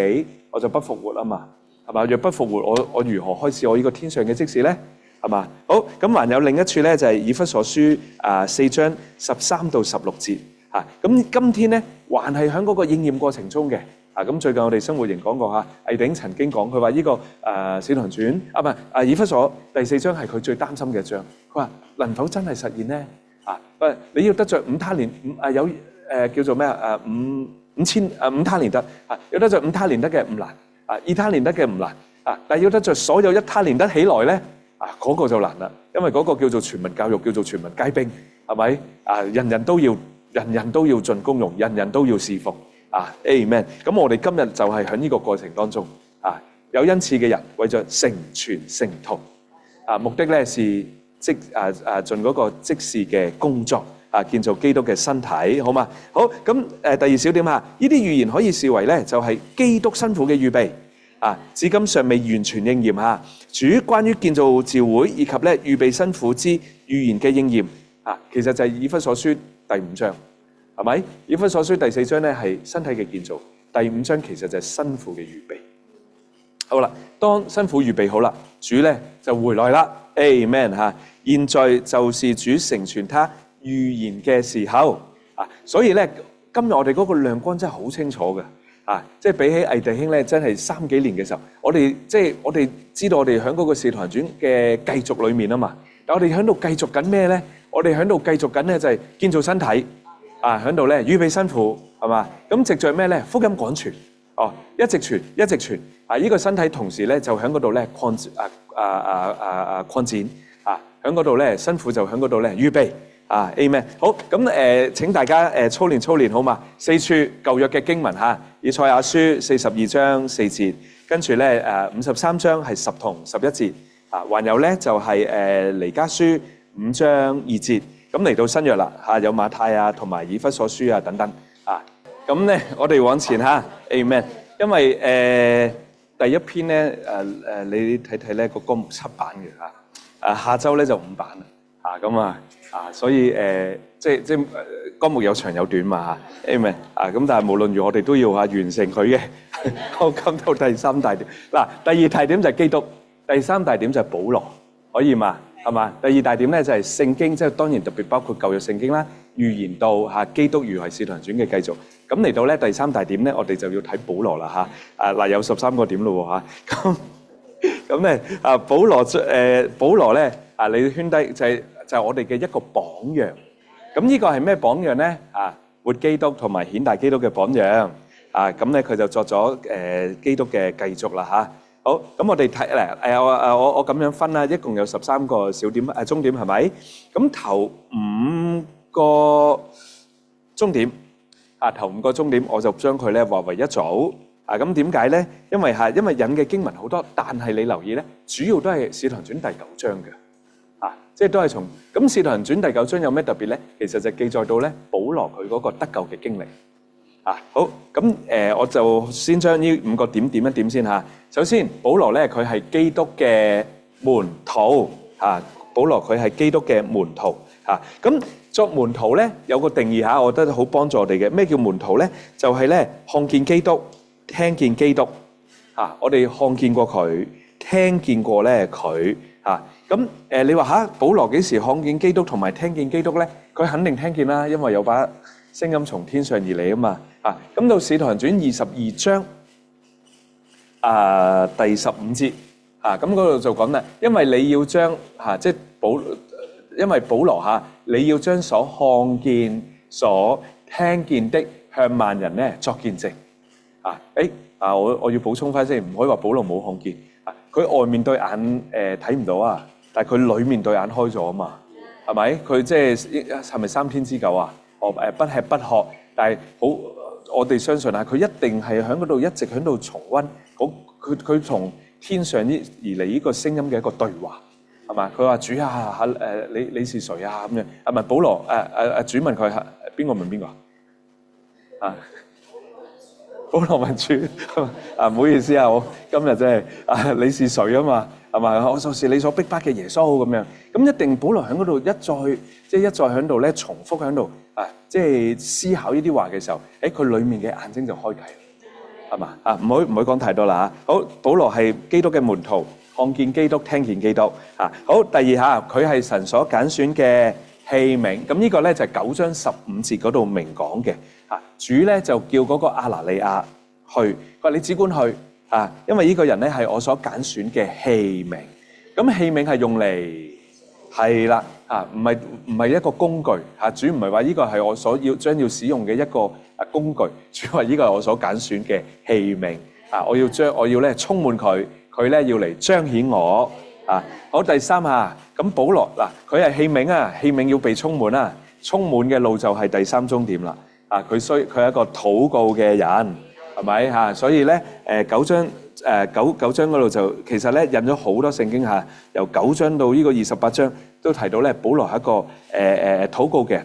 S1: 我就不復活啊嘛，係嘛？若不復活，我如何開始我呢個天上嘅職事咧？係嘛？好，咁還有另一處咧就係以弗所書4章13到16節嚇。咁今天咧還係喺嗰個應驗過程中嘅。咁最近我哋生活營講過嚇，毅鼎曾經講佢話呢個使徒行傳唔係以弗所第4章係佢最擔心嘅一章。佢話能否真係實現咧？你要得著5他連有叫做咩5他連得要得著5他連得嘅唔難2他連得嘅唔難但係要得著所有1他連得起來咧嗰個就難啦，因為嗰個叫做全民教育，叫做全民皆兵，係咪人人都要盡功用，人人都要侍奉。Amen。咁我哋今日就係喺呢個過程當中有恩賜嘅人為咗成全聖徒目的咧是盡嗰個職事嘅工作建造基督嘅身體，好嘛？好，咁第二小點呢啲預言可以視為咧就係基督辛苦嘅預備至今尚未完全應驗主關於建造召會以及咧預備辛苦之預言嘅應驗其實就係以弗所書第5章。係咪？以弗所書第4章咧係身體嘅建造，第5章其實就係辛苦嘅預備。好啦，當辛苦預備好啦，主咧就回來啦。Amen 嚇！現在就是主成全他預言嘅時候所以咧今日我哋嗰個亮光真係好清楚嘅即係比起毅弟兄咧，真係3幾年嘅時候，我哋知道我哋喺嗰個使徒行傳嘅繼續裏面啊嘛。但我哋喺度繼續緊咩咧？我哋喺度繼續緊咧就係建造身體。喺度咧預備辛苦係嘛？咁藉著咩咧？福音廣傳一直傳呢個身體同時咧就喺嗰度咧擴展喺嗰度咧辛苦就喺嗰度咧預備Amen。好，咁請大家操練好嘛？4處舊約嘅經文以賽亞書42章4節，跟住咧53章係10同11節還有咧就係彌迦書5章2節。咁嚟到新約啦有馬太同埋以弗所書等等咁咧我哋往前Amen。因為第一篇咧你睇睇咧個歌目7版嘅下週咧就5版啦咁所以即係歌目有長有短嘛Amen。咁但係無論如何我哋都要完成佢嘅。我咁到第3大點嗱，第2大點就係基督，第3大點就係保羅，可以嘛？係嘛？第2大點咧就係聖經，即係當然特別包括舊約聖經啦，預言到基督如係使徒行傳嘅繼續。咁嚟到咧第3大點咧，我哋就要睇保羅啦嗱有13個點咯咁咧保羅咧你圈低就係我哋嘅一個榜樣。咁呢個係咩榜樣咧？活基督同埋顯大基督嘅榜樣咁咧佢就作咗基督嘅繼續啦好，咁我哋睇我咁樣分啦，一共有13個小點中點係咪？咁頭5個中點頭5個中點我就將佢咧劃為一組咁點解咧？因為引嘅經文好多，但係你留意咧，主要都係使徒行傳第9章嘅即係都係從咁使徒行傳第9章有咩特別咧？其實就記載到咧保羅佢嗰個得救嘅經歷。好，咁我就先將呢5個點點一點先首先，保羅咧佢係基督嘅門徒保羅佢係基督嘅門徒咁作門徒咧有個定義下，我覺得好幫助我哋嘅。咩叫門徒咧？就係咧看見基督，聽見基督。我哋看見過佢，聽見過咧佢。咁你話保羅幾時看見基督同埋聽見基督咧？佢肯定聽見啦，因為有把聲音從天上而嚟啊嘛。咁到使徒行傳22章第15節咁嗰度就講啦，因為你要將即係因為保羅你要將所看見、所聽見的向萬人咧作見證。我要補充翻先，唔可以話保羅冇看見。佢外面對眼睇唔到啊，但係佢裡面對眼開咗啊嘛，係咪？佢即係咪3天之久啊？不吃不喝，但係我哋相信佢一定係喺嗰度一直喺度重溫佢從天上而嚟呢個聲音嘅一個對話，係嘛？佢話主你是誰啊？咁樣唔係保羅主問佢邊個問邊個保羅問主唔好意思我今日真係你是誰啊嘛，係咪？我就是你所逼迫嘅耶穌咁樣。咁一定保羅喺嗰度一再喺度咧重複喺度即係思考呢啲話嘅時候，佢裡面嘅眼睛就開啟，係嘛？唔好講太多啦嚇。好，保羅係基督嘅門徒，看見基督，聽見基督。好，第二下佢係神所揀選嘅器皿。咁呢個咧就係9章15節嗰度明講嘅。主咧就叫嗰個亞拿尼亞去，佢話你只管去因為呢個人咧係我所揀選嘅器皿。咁器皿係用嚟係啦唔係一個工具主唔係話呢個係我將要使用嘅一個工具，主話呢個係我所揀選嘅器皿我要咧充滿佢咧要嚟彰顯我好，第三咁保羅佢係器皿器皿要被充滿充滿嘅路就係第3終點啦。佢係一個禱告嘅人，係咪所以咧9章嗰度就其實咧印咗好多聖經由9章到呢個28章都提到咧保羅係一個禱告嘅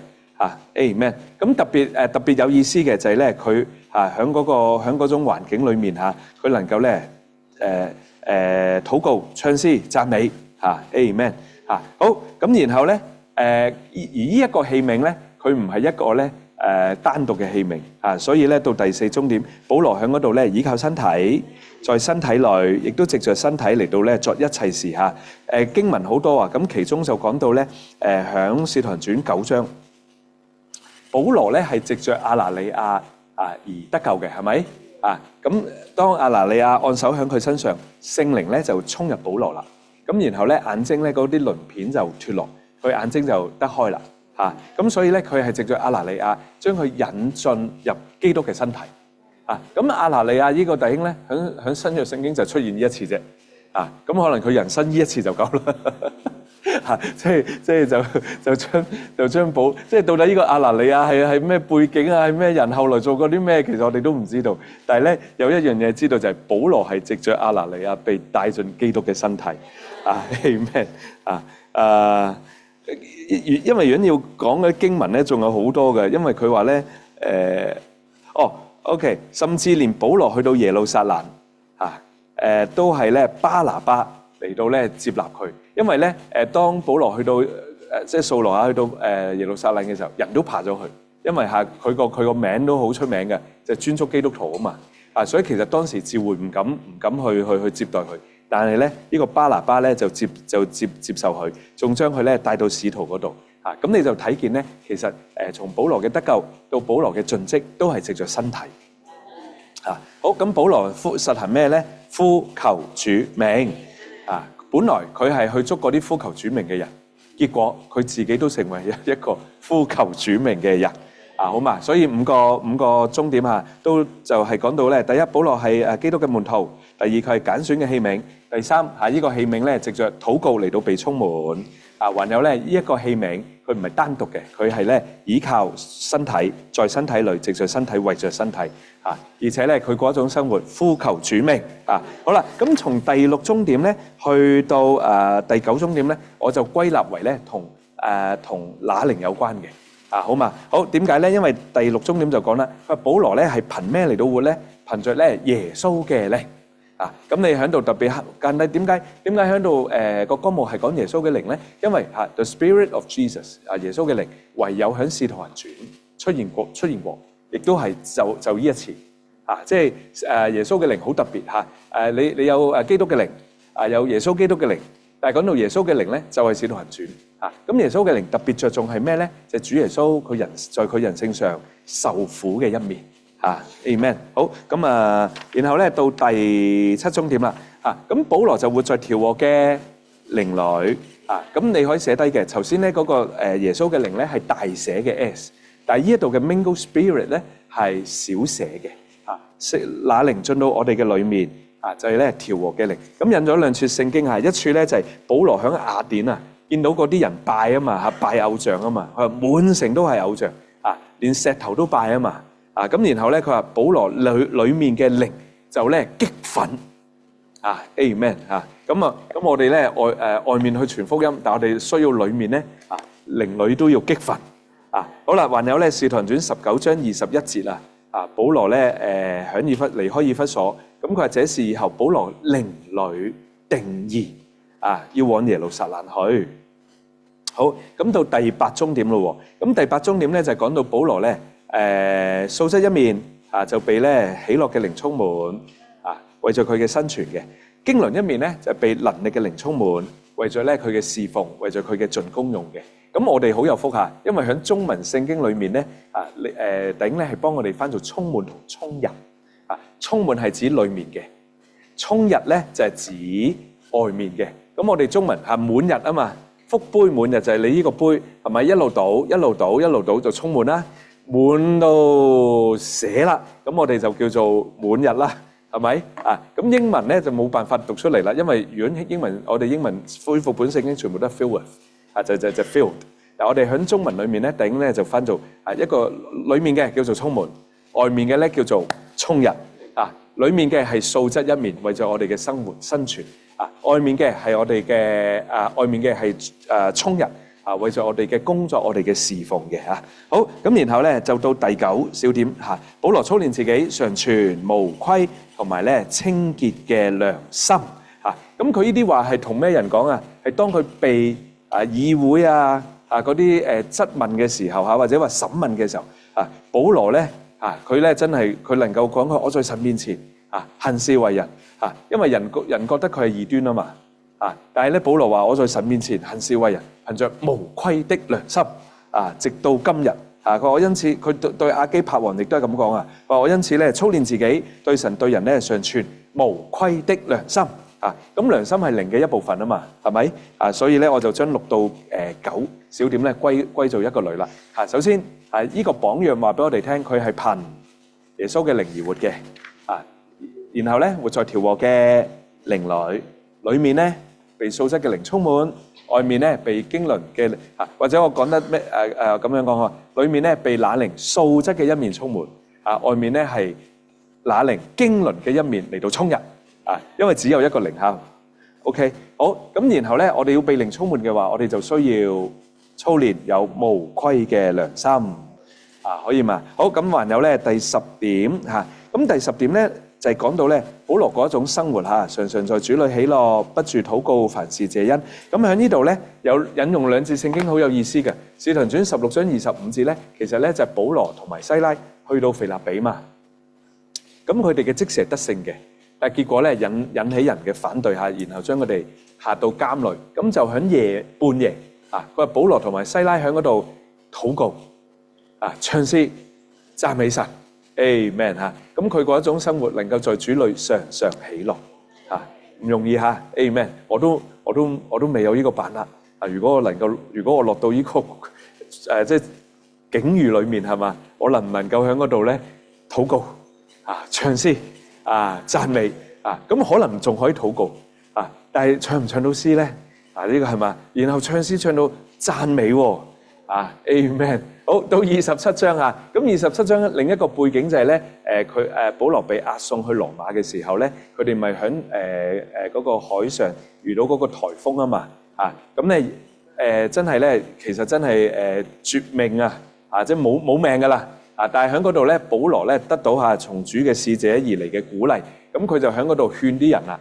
S1: Amen。咁特別有意思嘅就係咧佢喺嗰種環境裏面佢能夠咧禱告、唱詩、讚美Amen。好，咁然後咧而呢一個器皿咧佢唔係一個咧單獨嘅器皿所以咧到第4終點，保羅喺嗰度咧倚靠身體，在身體內，亦都藉着身體嚟到咧作一切事經文好多咁其中就講到咧響使徒行傳9章，保羅咧係藉着亞拿尼亞而得救嘅，係咪咁當亞拿尼亞按手喺佢身上，聖靈咧就衝入保羅啦，咁然後咧眼睛咧嗰啲鱗片就脫落，佢眼睛就得開啦。咁所以咧，佢係藉著亞拿尼亞將佢引進入基督嘅身體。咁亞拿尼亞呢個弟兄咧，喺新約聖經就出現呢一次啫。咁可能佢人生呢一次就夠啦。即係就將即係到底呢個亞拿尼亞係咩背景係咩人，後來做過啲咩，其實我哋都唔知道。但係咧有一樣嘢知道就係保羅係藉著亞拿尼亞被帶進基督嘅身體。Amen。因為如果要講嘅經文咧，仲有好多嘅，因為佢話咧OK， 甚至連保羅去到耶路撒冷都係咧巴拿巴嚟到咧接納佢，因為咧當保羅去到即係掃羅去到耶路撒冷嘅時候，人都爬咗去，因為佢個名都好出名嘅，就係專捉基督徒啊嘛所以其實當時召會唔敢去接待佢。但係咧，呢個巴拿巴咧就接受佢，仲將佢咧帶到使徒嗰度咁你就睇見咧，其實從保羅嘅得救到保羅嘅盡職，都係藉着身體好，咁保羅實行咩咧？呼求主名本來佢係去捉嗰啲呼求主名嘅人，結果佢自己都成為一個呼求主名嘅人好嘛？所以五個終點都就係講到咧，第一，保羅係基督嘅門徒。第二，佢係揀選嘅器皿。第三，呢個器皿咧，藉着禱告嚟到被充滿。還有咧，呢一個器皿，佢唔係單獨嘅，佢係咧倚靠身體，在身體裏，藉着身體為着身體。而且咧，佢嗰種生活呼求主名。好啦，咁從第6終點咧，去到第9終點咧，我就歸納為咧同那靈有關嘅。好嘛？好，點解咧？因為第6終點就講啦，保羅咧係憑咩嚟到活咧？憑着咧耶穌嘅靈。咁你喺度特別間底點解喺度個歌目係講耶穌嘅靈咧？因為The Spirit of Jesus 耶穌嘅靈唯有喺使徒行傳出現過，亦都係就呢一次即係耶穌嘅靈好特別你有基督嘅靈有耶穌基督嘅靈，但係講到耶穌嘅靈咧就係使徒行傳咁耶穌嘅靈特別着重係咩咧？就係主耶穌佢在佢人性上受苦嘅一面。Amen。好咁然後咧到第7終點啦。咁保羅就活在調和嘅靈裏。咁你可以寫低嘅。頭先咧嗰個耶穌嘅靈咧係大寫嘅 S， 但係呢一度嘅 Mingle Spirit 咧係小寫嘅。那靈進到我哋嘅裏面就係咧調和嘅靈。咁引咗兩處聖經一處咧就係保羅響雅典見到嗰啲人拜拜偶像佢話滿城都係偶像連石頭都拜咁然後咧佢話保羅裏面嘅靈就咧激憤Amen。咁我哋咧外面去傳福音，但我哋需要裏面咧靈裏都要激憤好啦。還有咧使徒行傳19章21節保羅咧離開以弗所，咁佢話這事以後保羅靈裏定意要往耶路撒冷去。好，咁到第8終點咯。咁第8終點咧就係講到保羅咧素質一面就被咧喜樂嘅靈充滿為咗佢嘅生存嘅；經綸一面咧就被能力嘅靈充滿，為咗咧佢嘅侍奉，為咗佢嘅盡功用嘅。咁我哋好有福因為喺中文聖經裏面咧弟兄咧係幫我哋翻做充滿同充溢充滿係指裏面嘅，充溢咧就係指外面嘅。咁我哋中文滿溢嘛，福杯滿溢就係你呢個杯係咪一路倒一路倒一路倒就充滿啦，滿到瀉啦，咁我哋就叫做滿溢啦，係咪咁英文咧就冇辦法讀出嚟啦，因為如果英文我哋英文恢復本聖經全部都係 fill with就 filled。但我哋喺中文裏面咧頂咧就翻做一個裏面嘅叫做充滿，外面嘅咧叫做充溢裏面嘅係素質一面，為咗我哋嘅生活生存外面嘅係我哋嘅外面嘅係充溢為咗我哋嘅工作，我哋嘅侍奉嘅好，咁然後咧就到第9小點保羅操練自己常存無虧同埋咧清潔嘅良心咁佢呢啲話係同咩人講係當佢被議會嗰啲質問嘅時候或者話審問嘅時候保羅咧佢咧真係佢能夠講我在神面前行事為人因為人覺得佢係異端嘛但係咧保羅話我在神面前行事為人，憑着無虧的良心直到今日佢話我因此佢對亞基帕王亦都係咁講話我因此咧操練自己對神對人咧常存無虧的良心咁良心係靈嘅一部分嘛，係咪所以咧我就將6到9小點咧歸做一個類啦首先呢個榜樣話俾我哋聽，佢係憑耶穌嘅靈而活嘅然後咧活在調和嘅靈裏面咧被素質嘅靈充滿，外面咧被經綸嘅或者我講得咩咁樣講裏面咧被那靈素質嘅一面充滿外面咧係那靈經綸嘅一面嚟到充溢因為只有一個靈OK 好，咁然後咧我哋要被靈充滿嘅話，我哋就需要操練有無虧嘅良心可以嘛？好，咁還有咧第10點咁第10點咧就係講到咧保羅嗰一種生活常常在主裏喜樂，不住禱告，凡事謝恩。咁喺呢度咧有引用2節聖經好有意思嘅，使徒行傳16章25節咧，其實咧就係保羅同埋西拉去到腓立比嘛，咁佢哋嘅即時係得勝嘅，但係結果咧引起人嘅反對然後將佢哋下到監裏，咁就喺半夜佢話保羅同埋西拉喺嗰度禱告唱詩讚美神 Amen 咁佢嗰一種生活能夠在主裏常常喜樂唔容易Amen 我都未有呢個辦法如果我落到呢個即係境遇裏面係嘛，我能唔能夠喺嗰度咧禱告唱詩讚美咁可能仲可以禱告但係唱唔唱到詩咧呢個係嘛，然後唱詩唱到讚美Amen。好，到27章咁27章另一個背景就係咧佢保羅被押送去羅馬嘅時候咧，佢哋咪喺嗰個海上遇到嗰個颱風嘛咁咧真係咧其實真係絕命即係冇命噶啦但係喺嗰度咧，保羅咧得到從主嘅使者而嚟嘅鼓勵，咁佢就喺嗰度勸啲人啦。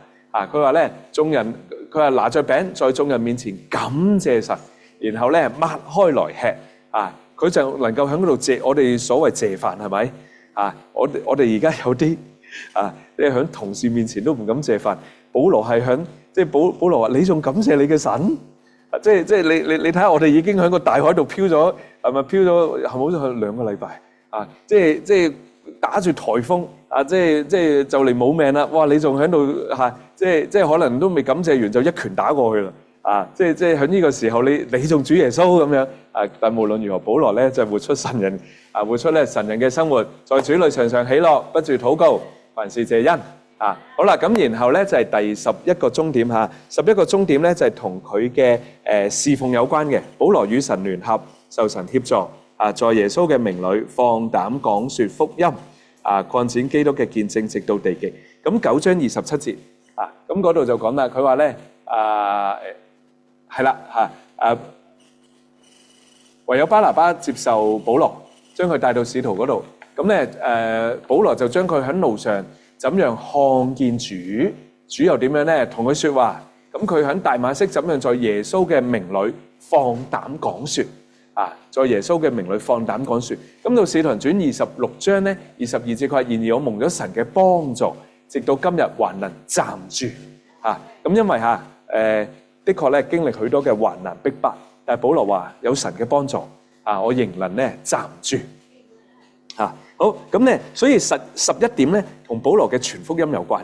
S1: 佢話咧，眾人佢話拿着餅在眾人面前感謝神，然後咧擘開來吃。佢就能夠喺嗰度謝我哋所謂謝飯係咪？我哋而家有啲你喺同事面前都唔敢謝飯，保羅係喺即係保羅話你仲感謝你嘅神？即係你睇下我哋已經喺個大海度漂咗係咪？漂咗係咪好似去2個禮拜？即係打住颱風即係就嚟冇命啦！哇！你仲喺度即係可能都未感謝完就一拳打過去啦！即係喺呢個時候你仲主耶穌咁樣但無論如何，保羅咧就活出神人活出咧神人嘅生活，在主裏常常喜樂，不住禱告，凡事謝恩。好啦，咁然後咧就係第11個終點11個終點咧就係同佢嘅侍奉有關嘅。保羅與神聯合，受神協助在耶穌嘅名裏放膽講說福音擴展基督嘅見證，直到地極。咁9章27節咁嗰度就講啦，佢話咧係啦唯有巴拿巴接受保羅，將佢帶到使徒嗰度。咁咧保羅就將佢喺路上怎樣看見主，主又點樣咧同佢說話。咁佢喺大馬色怎樣在耶穌嘅名裏放膽講說在耶穌嘅名裏放膽講說。咁到使徒行傳26章咧22節，佢話然而我蒙咗神嘅幫助，直到今日還能站住。咁因為的確咧經歷許多嘅患難逼迫，但係保羅話有神嘅幫助我仍能咧站住。好，咁咧所以11點咧同保羅嘅傳福音有關。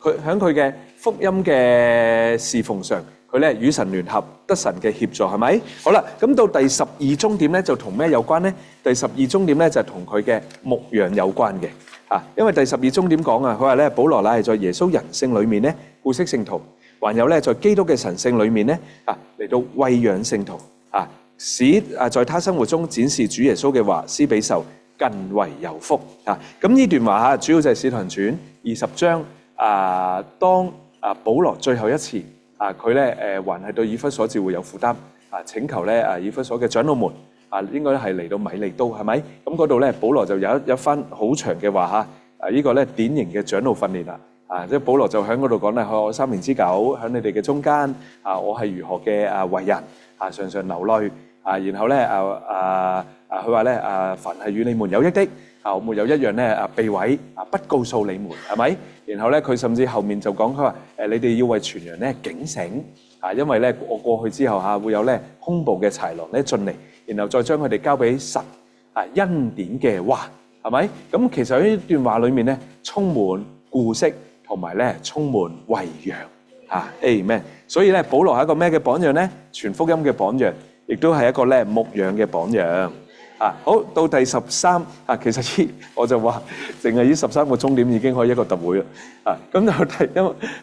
S1: 佢喺佢嘅福音嘅侍奉上，佢咧與神聯合，得神嘅協助，係咪？好啦，咁到第12終點咧就同咩有關咧？第12終點咧就同佢嘅牧養有關嘅。因為第12終點講佢話咧保羅乃係在耶穌人性裏面咧顧惜聖徒，還有咧在基督嘅神性裏面咧嚟到餵養聖徒使在他生活中展示主耶穌嘅話，施比受更為有福。咁呢段話主要就係使徒行傳20章當保羅最後一次佢咧還係對以弗所教會有負擔請求咧以弗所嘅長老們應該係嚟到米利都，係咪？咁嗰度咧保羅就有一番好長嘅話呢個咧典型嘅長老訓練啦。即係保羅就喺嗰度講咧，我3年之久喺你哋嘅中間我係如何嘅為人常常流淚然後咧佢話咧凡係與你們有益的我沒有一樣咧避諱不告訴你們，係咪？然後咧佢甚至後面就講佢話你哋要為全人咧警醒因為咧我過去之後會有咧兇暴嘅豺狼咧進嚟，然後再將佢哋交俾神恩典嘅話，係咪？咁其實喺呢段話裏面咧充滿顧惜同埋咧充滿餵養Amen。所以咧保羅係一個咩嘅榜樣咧？傳福音嘅榜樣，亦都係一個咧牧養嘅榜樣。好，到第13其實我就話淨係呢13個終點已經可以一個特會啦。咁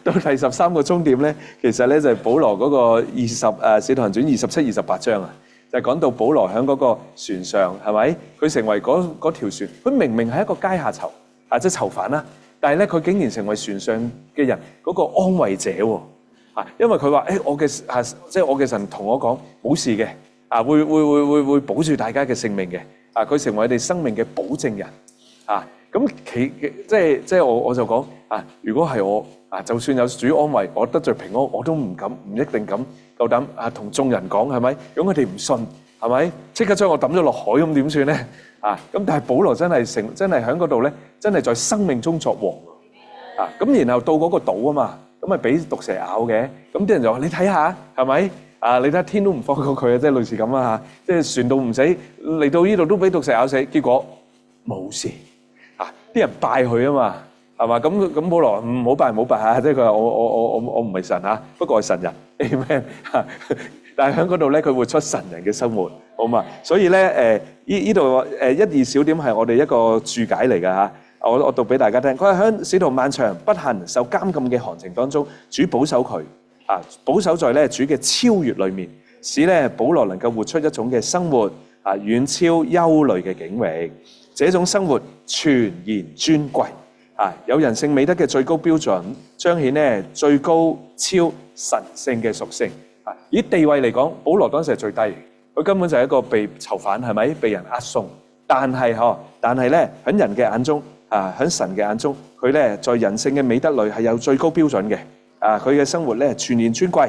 S1: 到第13個終點咧，其實咧就係保羅嗰個使徒行傳27、28章就係講到保羅喺嗰個船上，係咪？佢成為嗰條船，佢明明係一個階下囚即係囚犯啦，但係咧佢竟然成為船上嘅人嗰個安慰者喎。因為佢話即係我嘅神同我講冇事嘅。會保住大家嘅性命嘅。佢成為我哋生命嘅保證人。咁即係我就講如果係我就算有主安慰，我得罪平安，我都唔一定敢夠膽同眾人講，係咪？如果佢哋唔信，係咪？即刻將我抌咗落海咁點算咧？咁但係保羅真係喺嗰度咧，真係在生命中作王。咁然後到嗰個島啊嘛，咁咪俾毒蛇咬嘅。咁啲人就話：你睇下，係咪？你睇下天都唔放過佢即係類似咁即係船到唔死，嚟到呢度都俾毒蛇咬死，結果冇事。啲人拜佢啊嘛，係嘛？咁保羅唔好拜即係佢話我唔係神不過係神人 Amen。但係喺嗰度咧，佢活出神人嘅生活，好嘛？所以咧呢度1、2小點係我哋一個注解嚟㗎。我讀俾大家聽。佢係喺使徒漫長不幸受監禁嘅航程當中，主保守佢。保守在咧主嘅超越裏面，使咧保羅能夠活出一種嘅生活遠超憂慮嘅境域。這種生活全然尊貴有人性美德嘅最高標準，彰顯咧最高超神聖嘅屬性。以地位嚟講，保羅當時係最低，佢根本就係一個被囚犯，係咪？被人押送但係咧喺人嘅眼中喺神嘅眼中，佢咧在人性嘅美德裏係有最高標準嘅。佢嘅生活咧全然尊貴，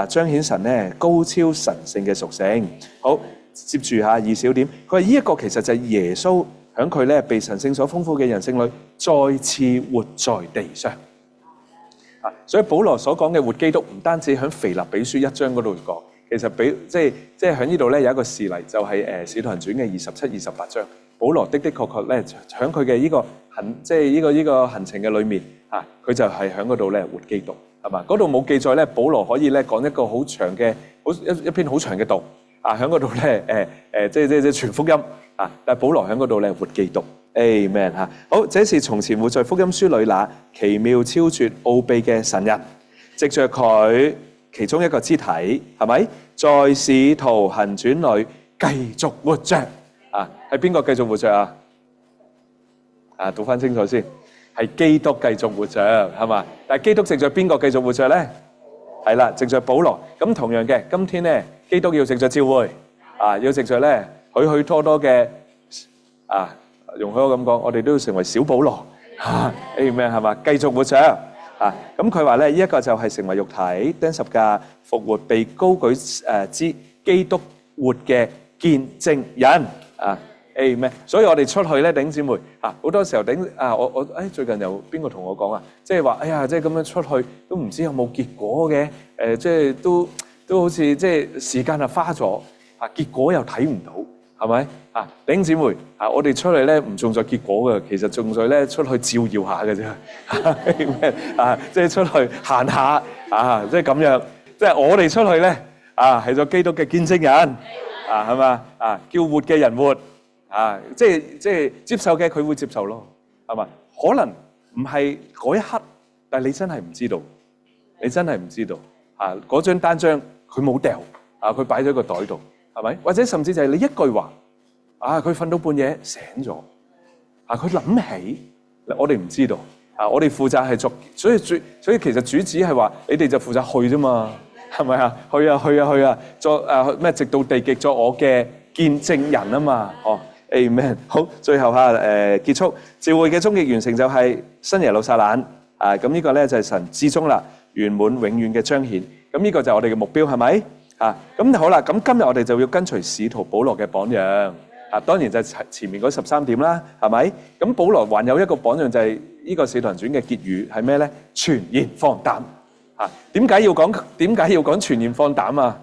S1: 彰顯神咧高超神性嘅屬性。好，接住2小點，佢話呢一個其實就係耶穌喺佢咧被神性所豐富嘅人性裏，再次活在地上。所以保羅所講嘅活基督唔單止喺腓立比書1章嗰度講，其實即係喺呢度咧有一個事例，就係《使徒行傳》嘅27、28章。保羅的確咧喺佢嘅呢個呢個行程嘅裏面佢就係喺嗰度咧活基督，係嘛？嗰度冇記載咧，保羅可以咧講一個好長嘅一篇好長嘅道喺嗰度咧即傳福音但係保羅喺嗰度咧活基督。Amen 好，這是從前活在福音書裏那奇妙超絕奧秘嘅神人，藉着佢其中一個肢體，係咪在使徒行傳裏繼續活着？係邊個繼續活着讀翻清楚先，係基督繼續活着，係嘛？但係基督藉着邊個繼續活着咧？係啦，藉着保羅。咁同樣嘅，今天咧，基督要藉着召會，要藉着咧許許多多嘅容許我咁講，我哋都要成為小保羅，Amen 係嘛？繼續活着咁佢話咧，呢一個就係成為肉體、釘十架、復活、被高舉之基督活嘅見證人Amen。所以我哋出去咧，弟兄姊妹好多時候我最近有邊個同我講即係話哎呀，即係咁樣出去都唔知有冇結果嘅，即係都好似即係時間花咗結果又睇唔到。係咪弟兄姊妹我哋出嚟咧唔重在結果嘅，其實重在咧出去照耀下嘅啫，即係出去行下即係咁樣，即係我哋出去咧係咗基督嘅見證人係嘛叫活嘅人活即係接受嘅佢會接受咯，係嘛？可能唔係嗰一刻，但係你真係唔知道，你真係唔知道嗰張單張佢冇掉佢擺咗個袋度。係咪？或者甚至就係你一句話佢瞓到半夜醒咗佢諗起，我哋唔知道我哋負責係作，所以其實主旨係話你哋就負責去啫嘛，係咪去作咩？直到地極作我嘅見證人啊嘛。Amen。好，最後結束召會嘅終極完成就係新耶路撒冷咁呢個咧就係神至終啦，圓滿永遠嘅彰顯。咁呢個就係我哋嘅目標，係咪？咁好啦，咁今日我哋就要跟隨使徒保羅嘅榜樣當然就係前面嗰13點啦，係咪？咁保羅還有一個榜樣就係呢個使徒行傳嘅結語係咩咧？全然放膽點解要講全然放膽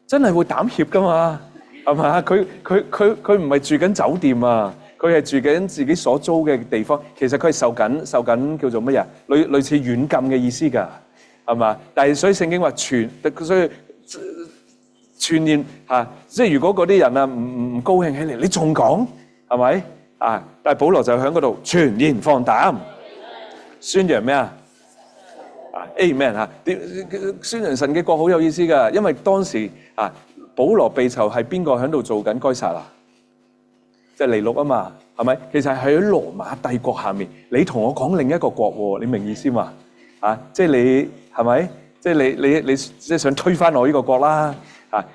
S1: 真係會膽怯噶嘛，係嘛？佢唔係住緊酒店佢係住緊自己所租嘅地方，其實佢係受緊叫做乜嘢？類似軟禁嘅意思噶，係嘛？但係所以聖經話所以全然即係如果嗰啲人唔高興起嚟，你仲講係咪但係保羅就喺嗰度全然放膽宣揚咩Amen 宣揚神嘅國好有意思噶，因為當時保羅被囚係邊個喺度做緊該撒即係尼祿嘛，係咪？其實係喺羅馬帝國下面，你同我講另一個國，你明意思嘛？即係你係咪？即係你即係想推翻我呢個國啦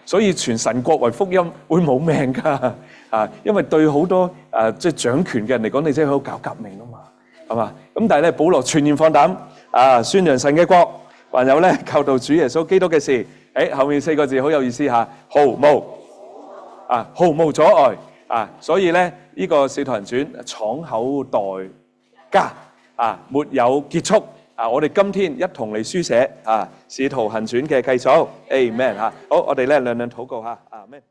S1: 所以傳神國為福音會冇命噶因為對好多即係掌權嘅人嚟講，你真係喺度搞革命啊嘛，係嘛？咁但係咧，保羅全然放膽宣揚神嘅國，還有咧教導主耶穌基督嘅事。後面4個字好有意思毫無阻礙所以咧呢個使徒行傳敞口待迦沒有結束我哋今天一同嚟書寫使徒行傳嘅繼續。Amen 好，我哋咧兩禱告阿們。